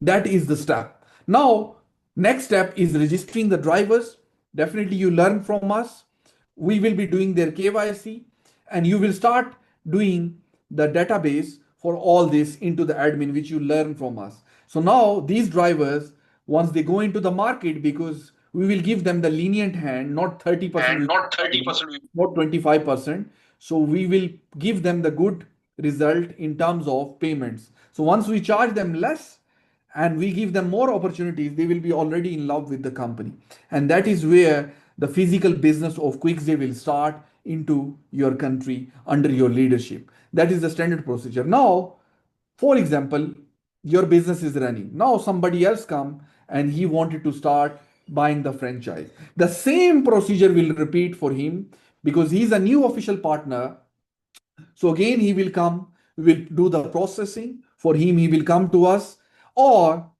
That is the step. Now, next step is registering the drivers. Definitely you learn from us. We will be doing their KYC and you will start doing the database for all this into the admin, which you learn from us. So now these drivers, once they go into the market, because we will give them the lenient hand, not 30%, And not 30%. not 25%. So we will give them the good result in terms of payments. So once we charge them less and we give them more opportunities, they will be already in love with the company. And that is where the physical business of Quickzy will start into your country under your leadership. That is the standard procedure. Now, for example, your business is running. Now somebody else come and he wanted to start buying the franchise. The same procedure will repeat for him because he's a new official partner. So again, he will come, we will do the processing for him. He will come to us or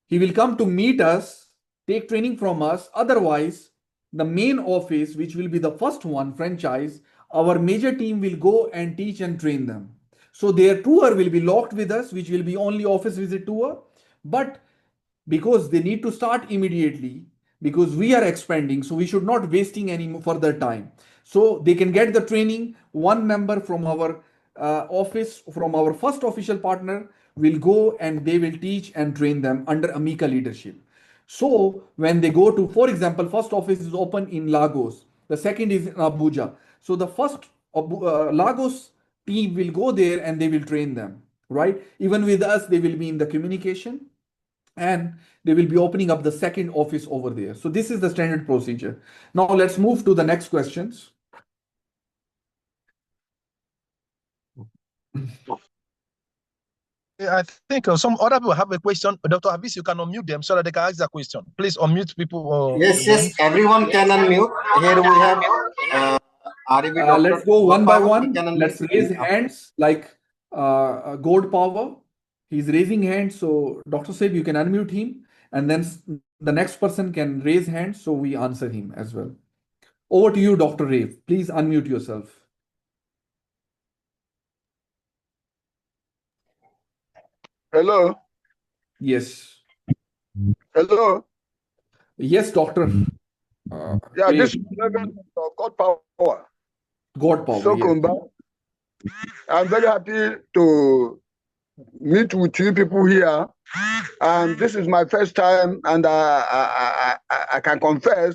he will come to meet us, take training from us. Otherwise, the main office, which will be the first one, franchise, our major team will go and teach and train them. So their tour will be locked with us, which will be only office visit tour. But because they need to start immediately, because we are expanding, so we should not wasting any further time. So they can get the training. One member from our office, from our first official partner, will go and they will teach and train them under Amica leadership. So when they go to, for example, first office is open in Lagos, the second is in Abuja. So the first Lagos team will go there and they will train them. right? Even with us, they will be in the communication, and they will be opening up the second office over there. So this is the standard procedure. Now let's move to the next questions. I think some other people have a question. Dr. Habis, you can unmute them so that they can ask their question. Please unmute people. Yes, everyone can unmute. Here we have REB Let's Dr. go one by Gopal. one. Let's raise hands like God Power. He's raising hands. So Dr. Saib, you can unmute him. And then the next person can raise hands. So we answer him as well. Over to you, Dr. Rave. Please unmute yourself. Hello. Yes. Hello. Yes, Doctor. Yeah, Rave. this is Reverend God Power. God Power. So Yes. I'm very happy to meet with you people here. And this is my first time, and I can confess,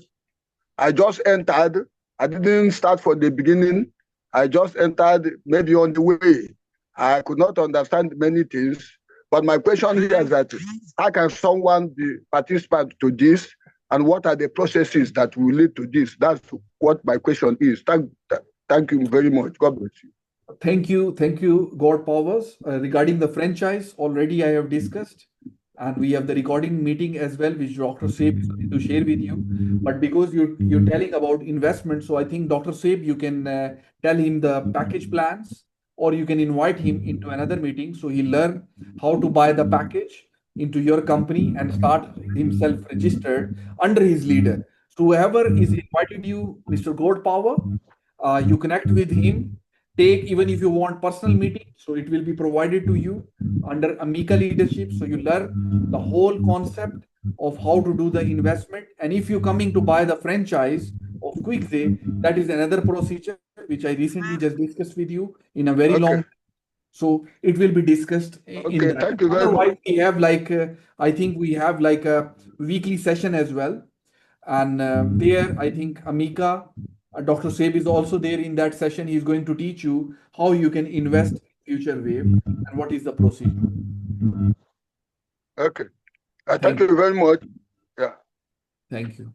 I just entered. I didn't start from the beginning. I just entered maybe on the way. I could not understand many things. But my question here is that how can someone be participant to this, and what are the processes that will lead to this? That's what my question is. Thank you very much. God bless you. Thank you, God Powers. Regarding the franchise, already I have discussed, and we have the recording meeting as well, which Dr. Saib is going to share with you. But because you're telling about investment, so I think Dr. Saib, you can tell him the package plans, or you can invite him into another meeting so he'll learn how to buy the package into your company and start himself registered under his leader. So whoever is invited you, Mr. God Power, you connect with him. Take, even if you want personal meeting, so it will be provided to you under Amica leadership. So you learn the whole concept of how to do the investment. And if you're coming to buy the franchise of Quickzy, that is another procedure which I recently just discussed with you in a very long. So it will be discussed in that. Thank you very much. Otherwise, we have like I think we have like a weekly session as well, and there I think Amica, Dr. Saib is also there in that session. He's going to teach you how you can invest in future wave and what is the procedure. Okay. Thank you very much. Yeah. Thank you.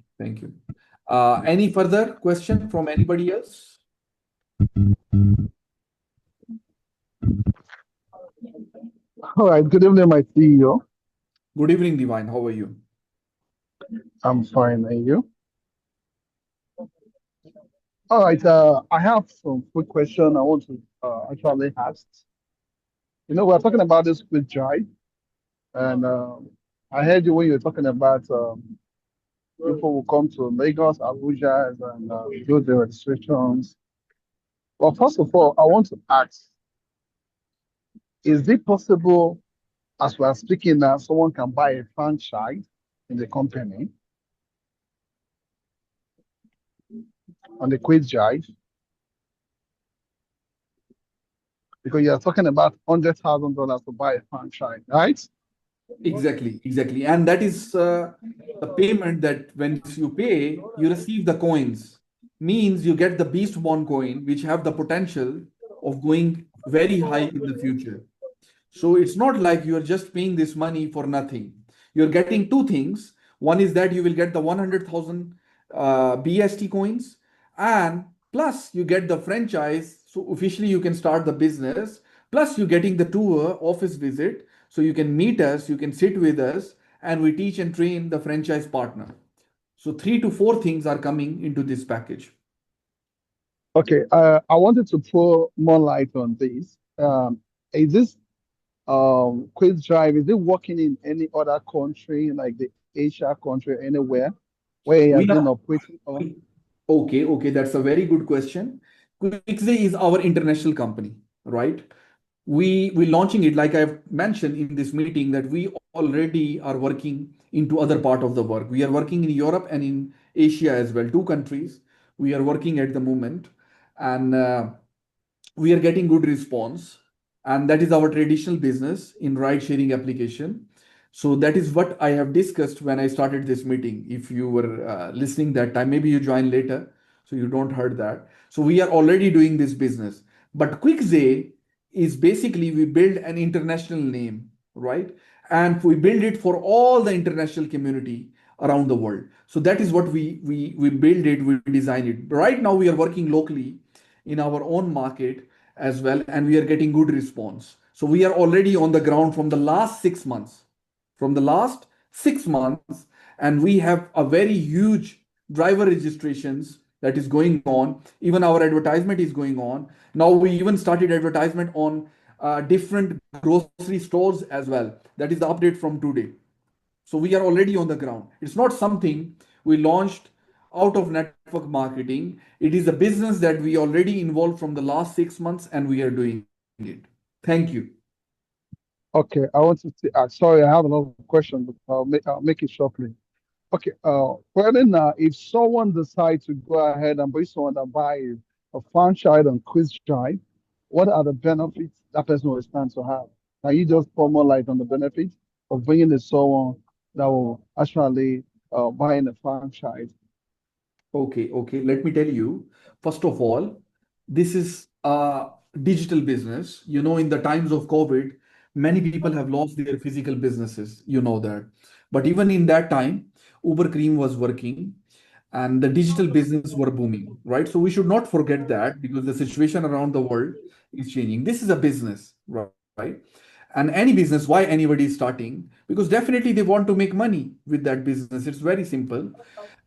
Any further question from anybody else? All right. Good evening, my CEO. Good evening, Divine. How are you? I'm fine. And you? All right. I have some quick question I want to actually ask. We're talking about this quick drive, and I heard you when you were talking about people will come to Lagos, Abuja, and do the registrations. Well, first of all, I want to ask: is it possible, as we are speaking now, someone can buy a franchise in the company on the quick drive? Because you're talking about $100,000 to buy a franchise, right? Exactly. And that is the payment that when you pay, you receive the coins. Means you get the Beast Borne coin, which have the potential of going very high in the future. So it's not like you're just paying this money for nothing. You're getting two things. One is that you will get the 100,000 BST coins, and plus you get the franchise. So officially you can start the business. Plus you're getting the tour office visit. So you can meet us, you can sit with us, and we teach and train the franchise partner. So 3 to 4 things are coming into this package. Okay, I wanted to throw more light on this. Is this quiz drive, is it working in any other country, like the Asia country, anywhere where it has been operating on? Okay, that's a very good question. Quickzy is our international company, right? We're launching it, like I've mentioned in this meeting, that we already are working into other part of the work. We are working in Europe and in Asia as well, 2 countries we are working at the moment, and we are getting good response, and that is our traditional business in ride sharing application. So that is what I have discussed when I started this meeting. If you were listening that time, maybe you joined later, so you don't heard that. So we are already doing this business. But Quickzy is basically we build an international name, right? And we build it for all the international community around the world. So that is what we build it, we design it. Right now we are working locally in our own market as well, and we are getting good response. So we are already on the ground from the last 6 months. From the last 6 months, and we have a very huge driver registrations that is going on. Even our advertisement is going on. Now we even started advertisement on different grocery stores as well. That is the update from today. So we are already on the ground. It's not something we launched out of network marketing. It is a business that we already involved from the last 6 months, and we are doing it. Thank you. Okay, I want to say, sorry, I have another question, but I'll make it shortly. Okay, whether if someone decides to go ahead and be someone that buys a franchise on Quickzy, what are the benefits that person will stand to have? Can you just pour more light on the benefits of bringing in someone that will actually buying a franchise? Okay. Let me tell you. First of all, this is a digital business. In the times of COVID, many people have lost their physical businesses. You know that. But even in that time, Uber Cream was working and the digital business were booming, right? So we should not forget that because the situation around the world is changing. This is a business, right? And any business, why anybody is starting? Because definitely they want to make money with that business. It's very simple.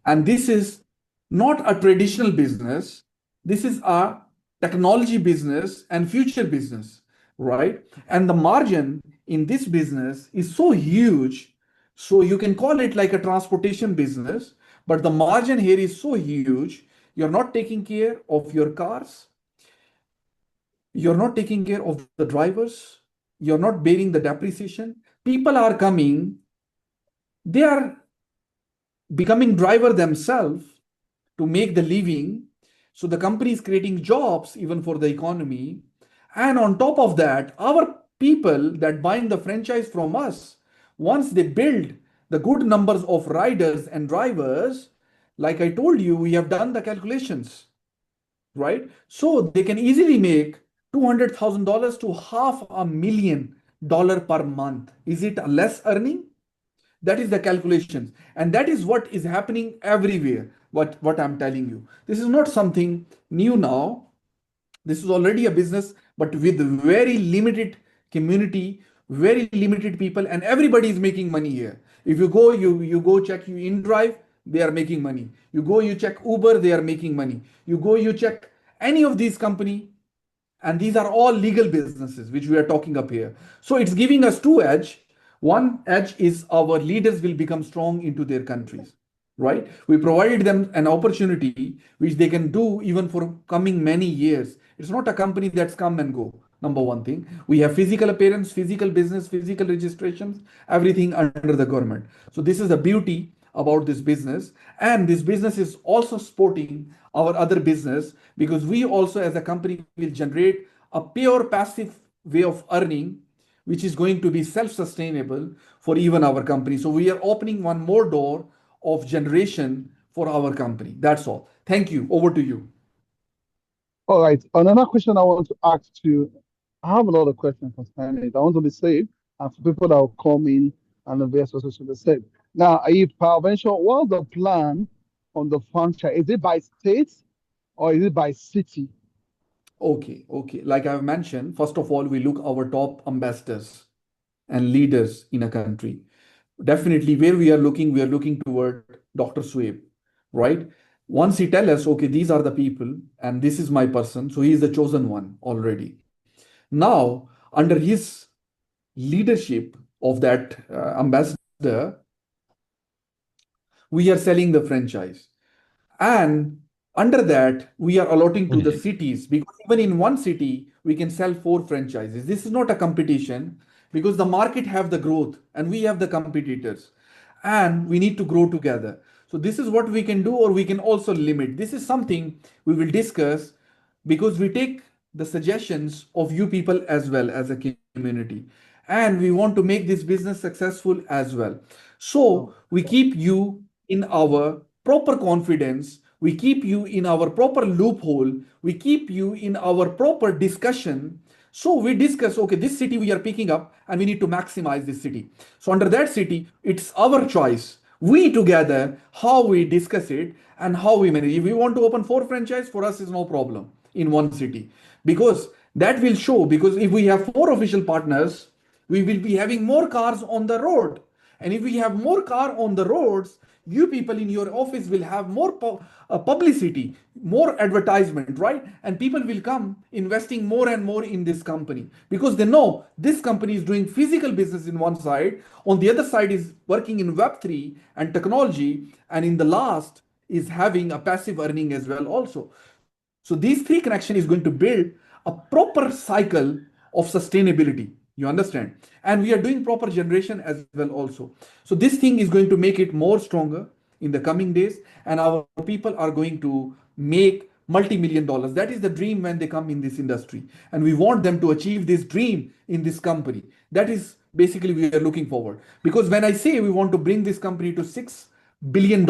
And this is not a traditional business. This is a technology business and future business, right? And the margin in this business is so huge. So you can call it like a transportation business, but the margin here is so huge. You're not taking care of your cars. You're not taking care of the drivers. You're not bearing the depreciation. People are coming, they are becoming driver themselves to make the living. So the company is creating jobs even for the economy. And on top of that, our people that buying the franchise from us, once they build the good numbers of riders and drivers, like I told you, we have done the calculations, right? So they can easily make $200,000 to $500,000 per month. Is it a less earning? That is the calculations. And that is what is happening everywhere. What I'm telling you. This is not something new now. This is already a business, but with very limited community, very limited people, and everybody is making money here. If you go, you go check you InDrive, they are making money. You go, you check Uber, they are making money. You go, you check any of these company, and these are all legal businesses which we are talking up here. So it's giving us two edge. One edge is our leaders will become strong into their countries, right? We provided them an opportunity which they can do even for coming many years. It's not a company that's come and go. Number one thing, we have physical appearance, physical business, physical registrations, everything under the government. So this is the beauty about this business. And this business is also supporting our other business because we also as a company will generate a pure passive way of earning which is going to be self-sustainable for even our company. So we are opening one more door of generation for our company. That's all. Thank you. Over to you. All right. Another question I want to ask you. I have a lot of questions concerning it. I want to be safe, and for people that will come in and invest also should be safe. Now, if peradventure, what's the plan on the franchise? Is it by state or is it by city? Okay. Like I've mentioned, first of all, we look our top ambassadors and leaders in a country. Definitely, where we are looking toward Dr. Swaib, right? Once he tell us, okay, these are the people and this is my person, so he is the chosen one already. Now, under his leadership of that ambassador, we are selling the franchise. And under that, we are allotting to the cities because even in one city, we can sell 4 franchises. This is not a competition because the market have the growth and we have the competitors and we need to grow together. So this is what we can do, or we can also limit. This is something we will discuss because we take the suggestions of you people as well as a community. And we want to make this business successful as well. So we keep you in our proper confidence, we keep you in our proper loophole, we keep you in our proper discussion So we discuss, okay, this city we are picking up and we need to maximize this city. So under that city, it's our choice. We together, how we discuss it and how we manage. If we want to open 4 franchise, for us is no problem in one city. Because that will show, because if we have 4 official partners, we will be having more cars on the road. And if we have more car on the roads, you people in your office will have more publicity, more advertisement, right? And people will come investing more and more in this company because they know this company is doing physical business in one side, on the other side is working in Web3 and technology, and in the last is having a passive earning as well also. So these 3 connection is going to build a proper cycle of sustainability. You understand? And we are doing proper generation as well also. So this thing is going to make it more stronger in the coming days, and our people are going to make multi-million dollars. That is the dream when they come in this industry, and we want them to achieve this dream in this company. That is basically we are looking forward, because when I say we want to bring this company to $6 billion,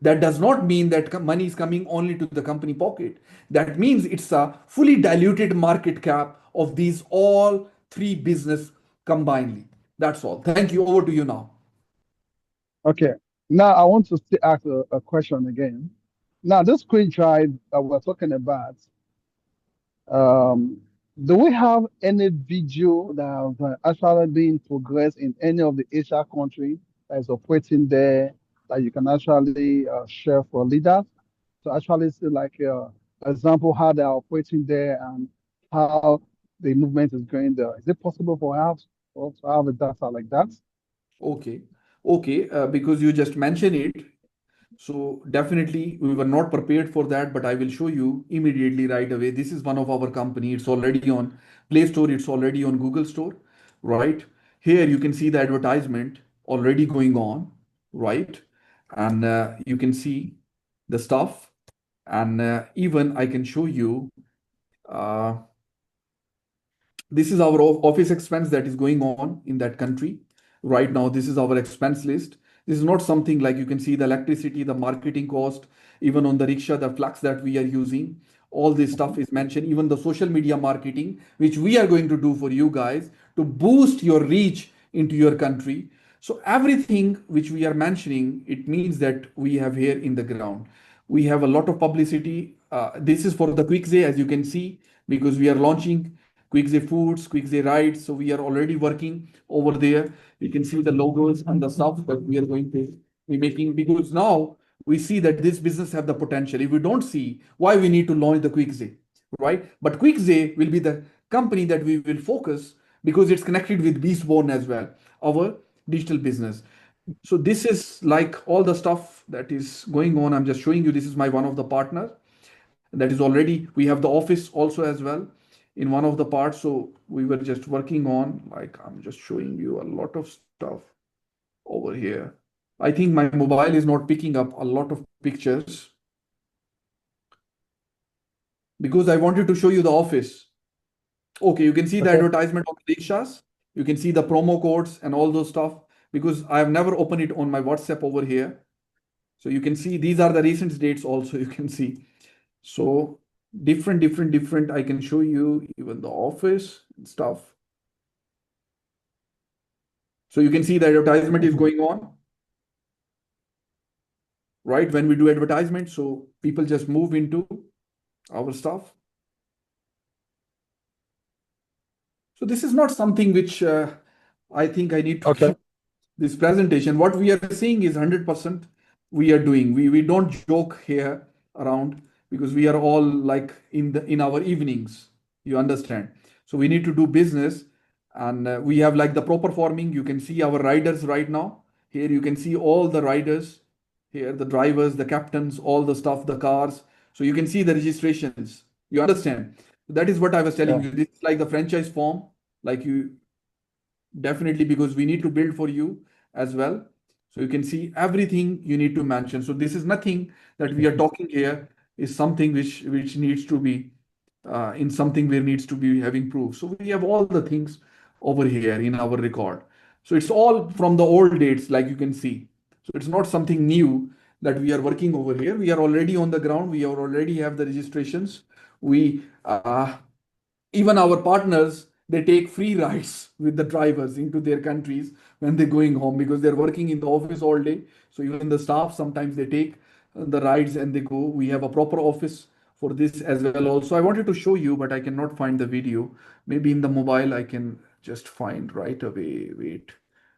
that does not mean that money is coming only to the company pocket. That means it's a fully diluted market cap of these all 3 business combinedly. That's all. Thank you. Over to you now. Okay. Now I want to still ask a question again. Now this quick drive that we're talking about, um, do we have any video that have actually been progressed in any of the Asia country that is operating there that you can actually share for leaders to actually see like example how they are operating there and how the movement is going there? Is it possible for us to have a data like that? Okay. Okay. Because you just mentioned it. So definitely we were not prepared for that, but I will show you immediately right away. This is one of our company. It's already on Play Store. It's already on Google Store, right? Here you can see the advertisement already going on, right? And you can see the stuff. And even I can show you, uh, this is our office expense that is going on in that country right now. This is our expense list. This is not something like, you can see the electricity, the marketing cost, even on the rickshaw, the flux that we are using, all this stuff is mentioned, even the social media marketing which we are going to do for you guys to boost your reach into your country. So everything which we are mentioning, it means that we have here in the ground, we have a lot of publicity. This is for the Quickzy, as you can see, because we are launching Quickzy Foods, Quickzy Rides. So we are already working over there. You can see the logos and the stuff that we are going to be making, because now we see that this business have the potential. If we don't see, why we need to launch the Quickzy, right? But Quickzy will be the company that we will focus, because it's connected with Beast Borne as well, our digital business. So this is like all the stuff that is going on. I'm just showing you, this is my one of the partners that is already, we have the office also as well in one of the parts. So we were just working on, like, I'm just showing you a lot of stuff over here. I think my mobile is not picking up a lot of pictures because I wanted to show you the office. Okay, you can see the advertisement of the rickshaws. You can see the promo codes and all those stuff, because I have never opened it on my WhatsApp over here. So you can see these are the recent dates also, you can see. So different, I can show you even the office and stuff. So you can see the advertisement is going on, right? When we do advertisement, so people just move into our stuff. So this is not something which I think I need to keep this presentation. What we are seeing is 100% we are doing. We don't joke here around, because we are all like in our evenings, you understand. So we need to do business, and we have like the proper forming. You can see our riders right now. Here you can see all the riders here, the drivers, the captains, all the stuff, the cars. So you can see the registrations. You understand? That is what I was telling you. This is like the franchise form, like you definitely, because we need to build for you as well. So you can see everything you need to mention. So this is nothing that we are talking here is something which needs to be in something where needs to be having proof. So we have all the things over here in our record. So it's all from the old dates, like you can see. So it's not something new that we are working over here. We are already on the ground. We already have the registrations. We Even our partners, they take free rides with the drivers into their countries when they're going home, because they're working in the office all day. So even the staff, sometimes they take the rides and they go. We have a proper office for this as well also. I wanted to show you, but I cannot find the video. Maybe in the mobile I can just find right away. Wait,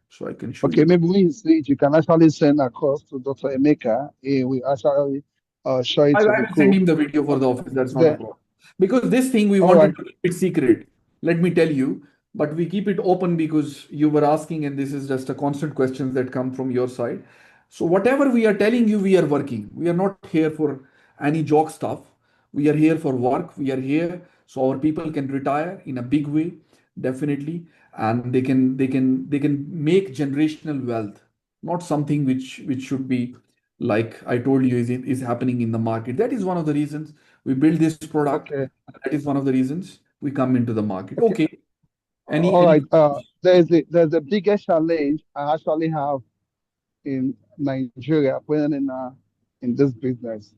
so I can show Okay, you. maybe when you see it, you can actually send across to Dr. Emeka. He will actually show it I to will the send group. him the video for the Okay. office. That's not a Then, problem. Because this thing we all wanted right. to keep it secret. Let me tell you, but we keep it open because you were asking, and this is just a constant questions that come from your side. So whatever we are telling you, we are working. We are not here for any joke stuff. We are here for work. We are here so our people can retire in a big way, definitely, and they can make generational wealth, not something which should be like I told you is happening in the market. That is one of the reasons we build this product. Okay. That is one of the reasons we come into the market. Okay. Okay. All Any right. There's a biggest challenge I actually have in Nigeria when in this business.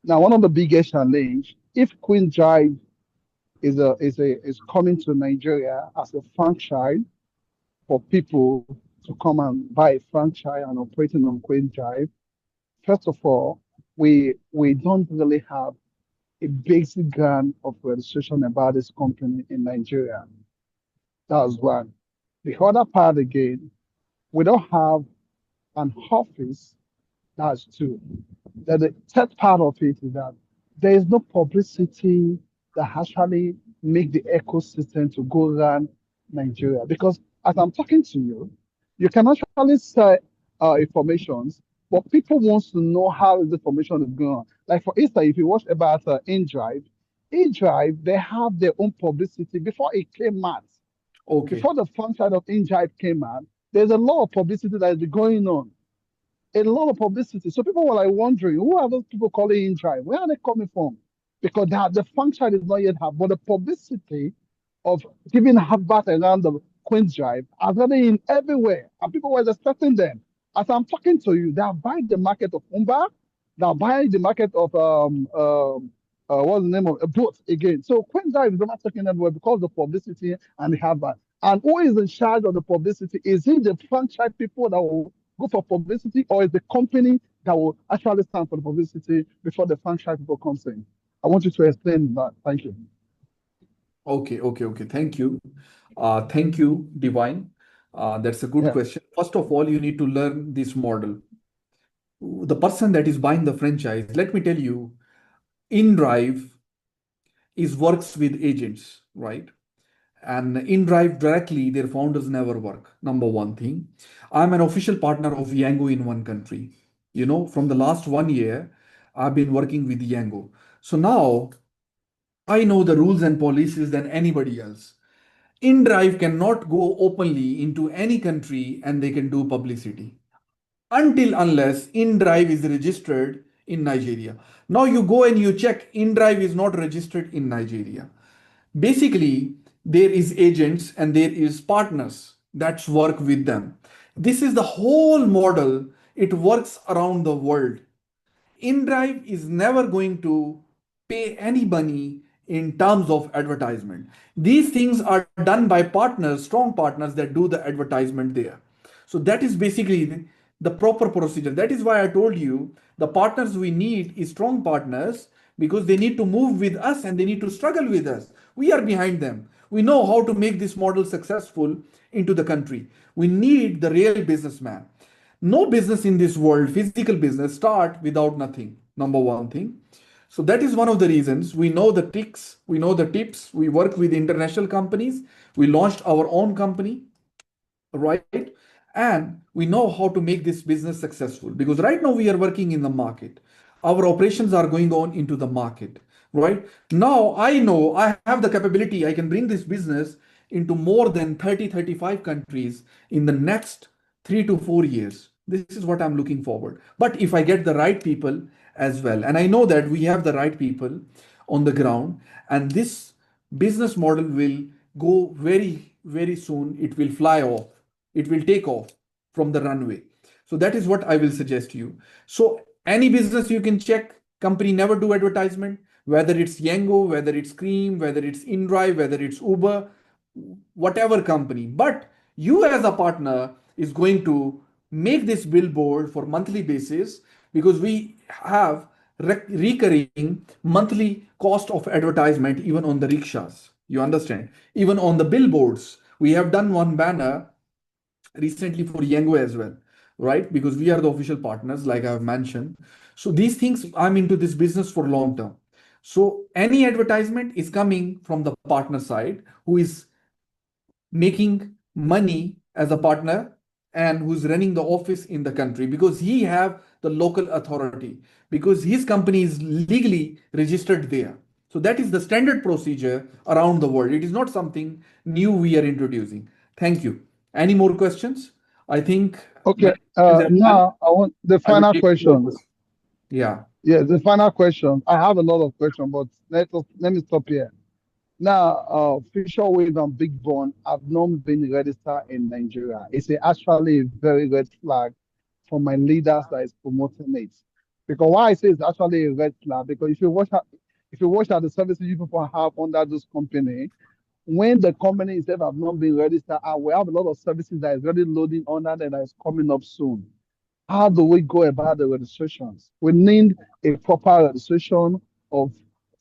Now, one of the biggest challenge, if Queen Drive is coming to Nigeria as a franchise for people to come and buy a franchise and operating on Queen Drive, first of all, we don't really have a basic ground of registration about this company in Nigeria. That's one. The other part again, we don't have an office. That's two. Then the third part of it is that there is no publicity that actually make the ecosystem to go around Nigeria. Because as I'm talking to you, you can actually say informations, but people wants to know how is the information is going on. Like for instance, if you watch about InDrive, InDrive, they have their own publicity before it came out. okay. Before the function of InDrive came out, there's a lot of publicity that is going on, a lot of publicity. So people were like wondering, who are those people calling in tribe? Where are they coming from? Because the function is not yet have, but the publicity of giving advert around the Queen's Drive are really in everywhere, and people were expecting them. As I'm talking to you, they are buying the market of Umba, they are buying the market of what's the name of a boat again. So Queen's Drive is not taking everywhere because of the publicity and the advert. And who is in charge of the publicity? Is it the franchise people that will go for publicity, or is the company that will actually stand for the publicity before the franchise people comes in? I want you to explain that. Thank you. Okay. Thank you. Thank you, Divine. That's a good Yeah. question. First of all, you need to learn this model. The person that is buying the franchise, let me tell you, InDrive is works with agents, right? And InDrive directly, their founders never work. Number one thing. I'm an official partner of Yango in one country. From the last 1 year, I've been working with Yango. So now I know the rules and policies than anybody else. InDrive cannot go openly into any country and they can do publicity until unless InDrive is registered in Nigeria. Now you go and you check, InDrive is not registered in Nigeria. Basically, there is agents and there is partners that work with them. This is the whole model. It works around the world. InDrive is never going to pay any money in terms of advertisement. These things are done by partners, strong partners that do the advertisement there. So that is basically the proper procedure. That is why I told you the partners we need is strong partners, because they need to move with us and they need to struggle with us. We are behind them. We know how to make this model successful into the country. We need the real businessman. No business in this world, physical business, start without nothing. Number one thing. So that is one of the reasons. We know the tricks, we know the tips. We work with international companies. We launched our own company, right? And we know how to make this business successful, because right now we are working in the market. Our operations are going on into the market, right? Now I know I have the capability, I can bring this business into more than 30, 35 countries in the next 3 to 4 years. This is what I'm looking forward. But if I get the right people as well, and I know that we have the right people on the ground, and this business model will go very, very soon. It will fly off. It will take off from the runway. So that is what I will suggest to you. So any business you can check, company never do advertisement. whether it's Yango, whether it's Cream, whether it's InDrive, whether it's Uber, whatever company. But you as a partner is going to make this billboard for monthly basis, because we have recurring monthly cost of advertisement even on the rickshaws. You understand? Even on the billboards, we have done one banner recently for Yango as well, right? Because we are the official partners, like I have mentioned. So these things, I'm into this business for long term. So any advertisement is coming from the partner side, who is making money as a partner and who's running the office in the country, because he have the local authority, because his company is legally registered there. So that is the standard procedure around the world. It is not something new we are introducing. Thank you. Any more questions? I think my Okay. questions are done. Now I want the I will final take more question. questions. Yeah. Yeah, the final question. I have a lot of questions, but let me stop here. Now, Fisher Wave and Big Borne have not been registered in Nigeria. It's actually a very red flag for my leaders that is promoting it. Because why I say it's actually a red flag, because if you watch out the services you people have under this company, when the company itself have not been registered, we have a lot of services that is already loading under that is coming up soon. How do we go about the registrations? We need a proper registration of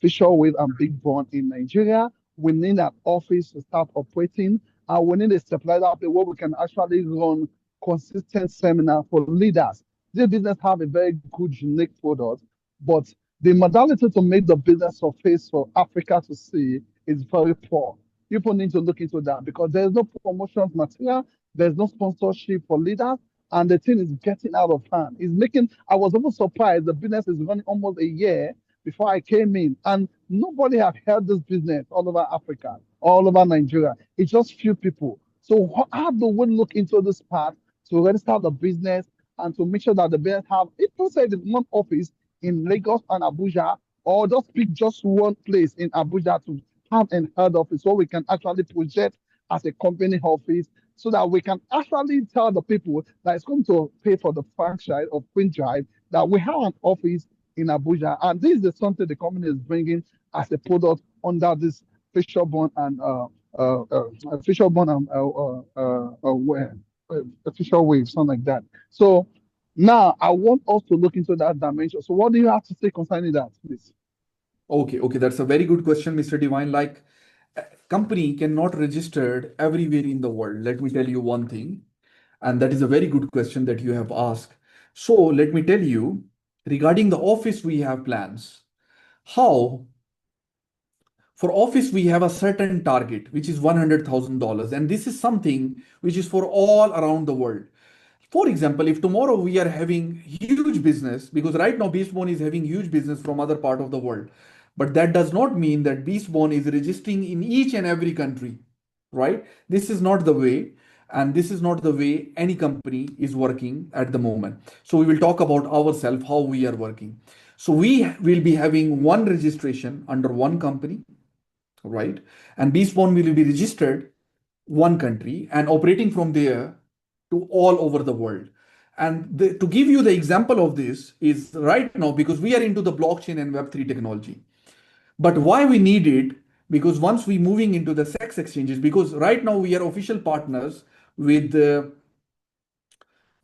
Fisher Wave and Big Borne in Nigeria. We need an office to start operating, and we need a stabilizer where we can actually run consistent seminar for leaders. This business have a very good, unique product, but the modality to make the business surface for Africa to see is very poor. People need to look into that because there's no promotion material, there's no sponsorship for leaders, and the thing is getting out of hand. It's making, I was almost surprised the business is running almost a year before I came in, and nobody have held this business all over Africa, all over Nigeria. It's just few people. So how do we look into this part to register the business and to make sure that the business have, if you say the one office in Lagos and Abuja, or just pick just one place in Abuja to have an head office so we can actually project as a company office, so that we can actually tell the people that it's going to pay for the franchise of Queen Drive, that we have an office in Abuja. And this is something the company is bringing as a product under this Fisher Borne and Fisher Borne and Fisher Wave, something like that. So now I want us to look into that dimension. So what do you have to say concerning that, please? Okay, that's a very good question, Mr. Divine. Like, company cannot registered everywhere in the world. Let me tell you one thing, and that is a very good question that you have asked. So let me tell you, regarding the office, we have plans. How? For office, we have a certain target, which is $100,000, and this is something which is for all around the world. For example, if tomorrow we are having huge business, because right now Beast Borne is having huge business from other part of the world, but that does not mean that Beast Borne is registering in each and every country, right? This is not the way, and this is not the way any company is working at the moment. So we will talk about ourselves, how we are working. So we will be having one registration under one company, right? And Beast Borne will be registered one country and operating from there to all over the world. And to give you the example of this is right now, because we are into the blockchain and Web3 technology. But why we need it? Because once we moving into the sex exchanges, because right now we are official partners with the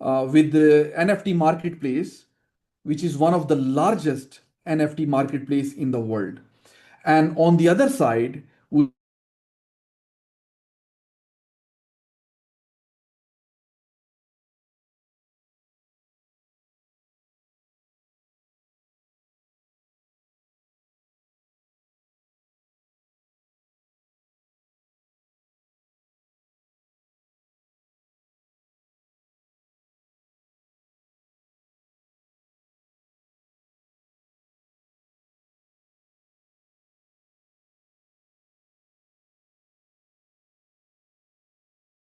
NFT marketplace, which is one of the largest NFT marketplace in the world. And on the other side, we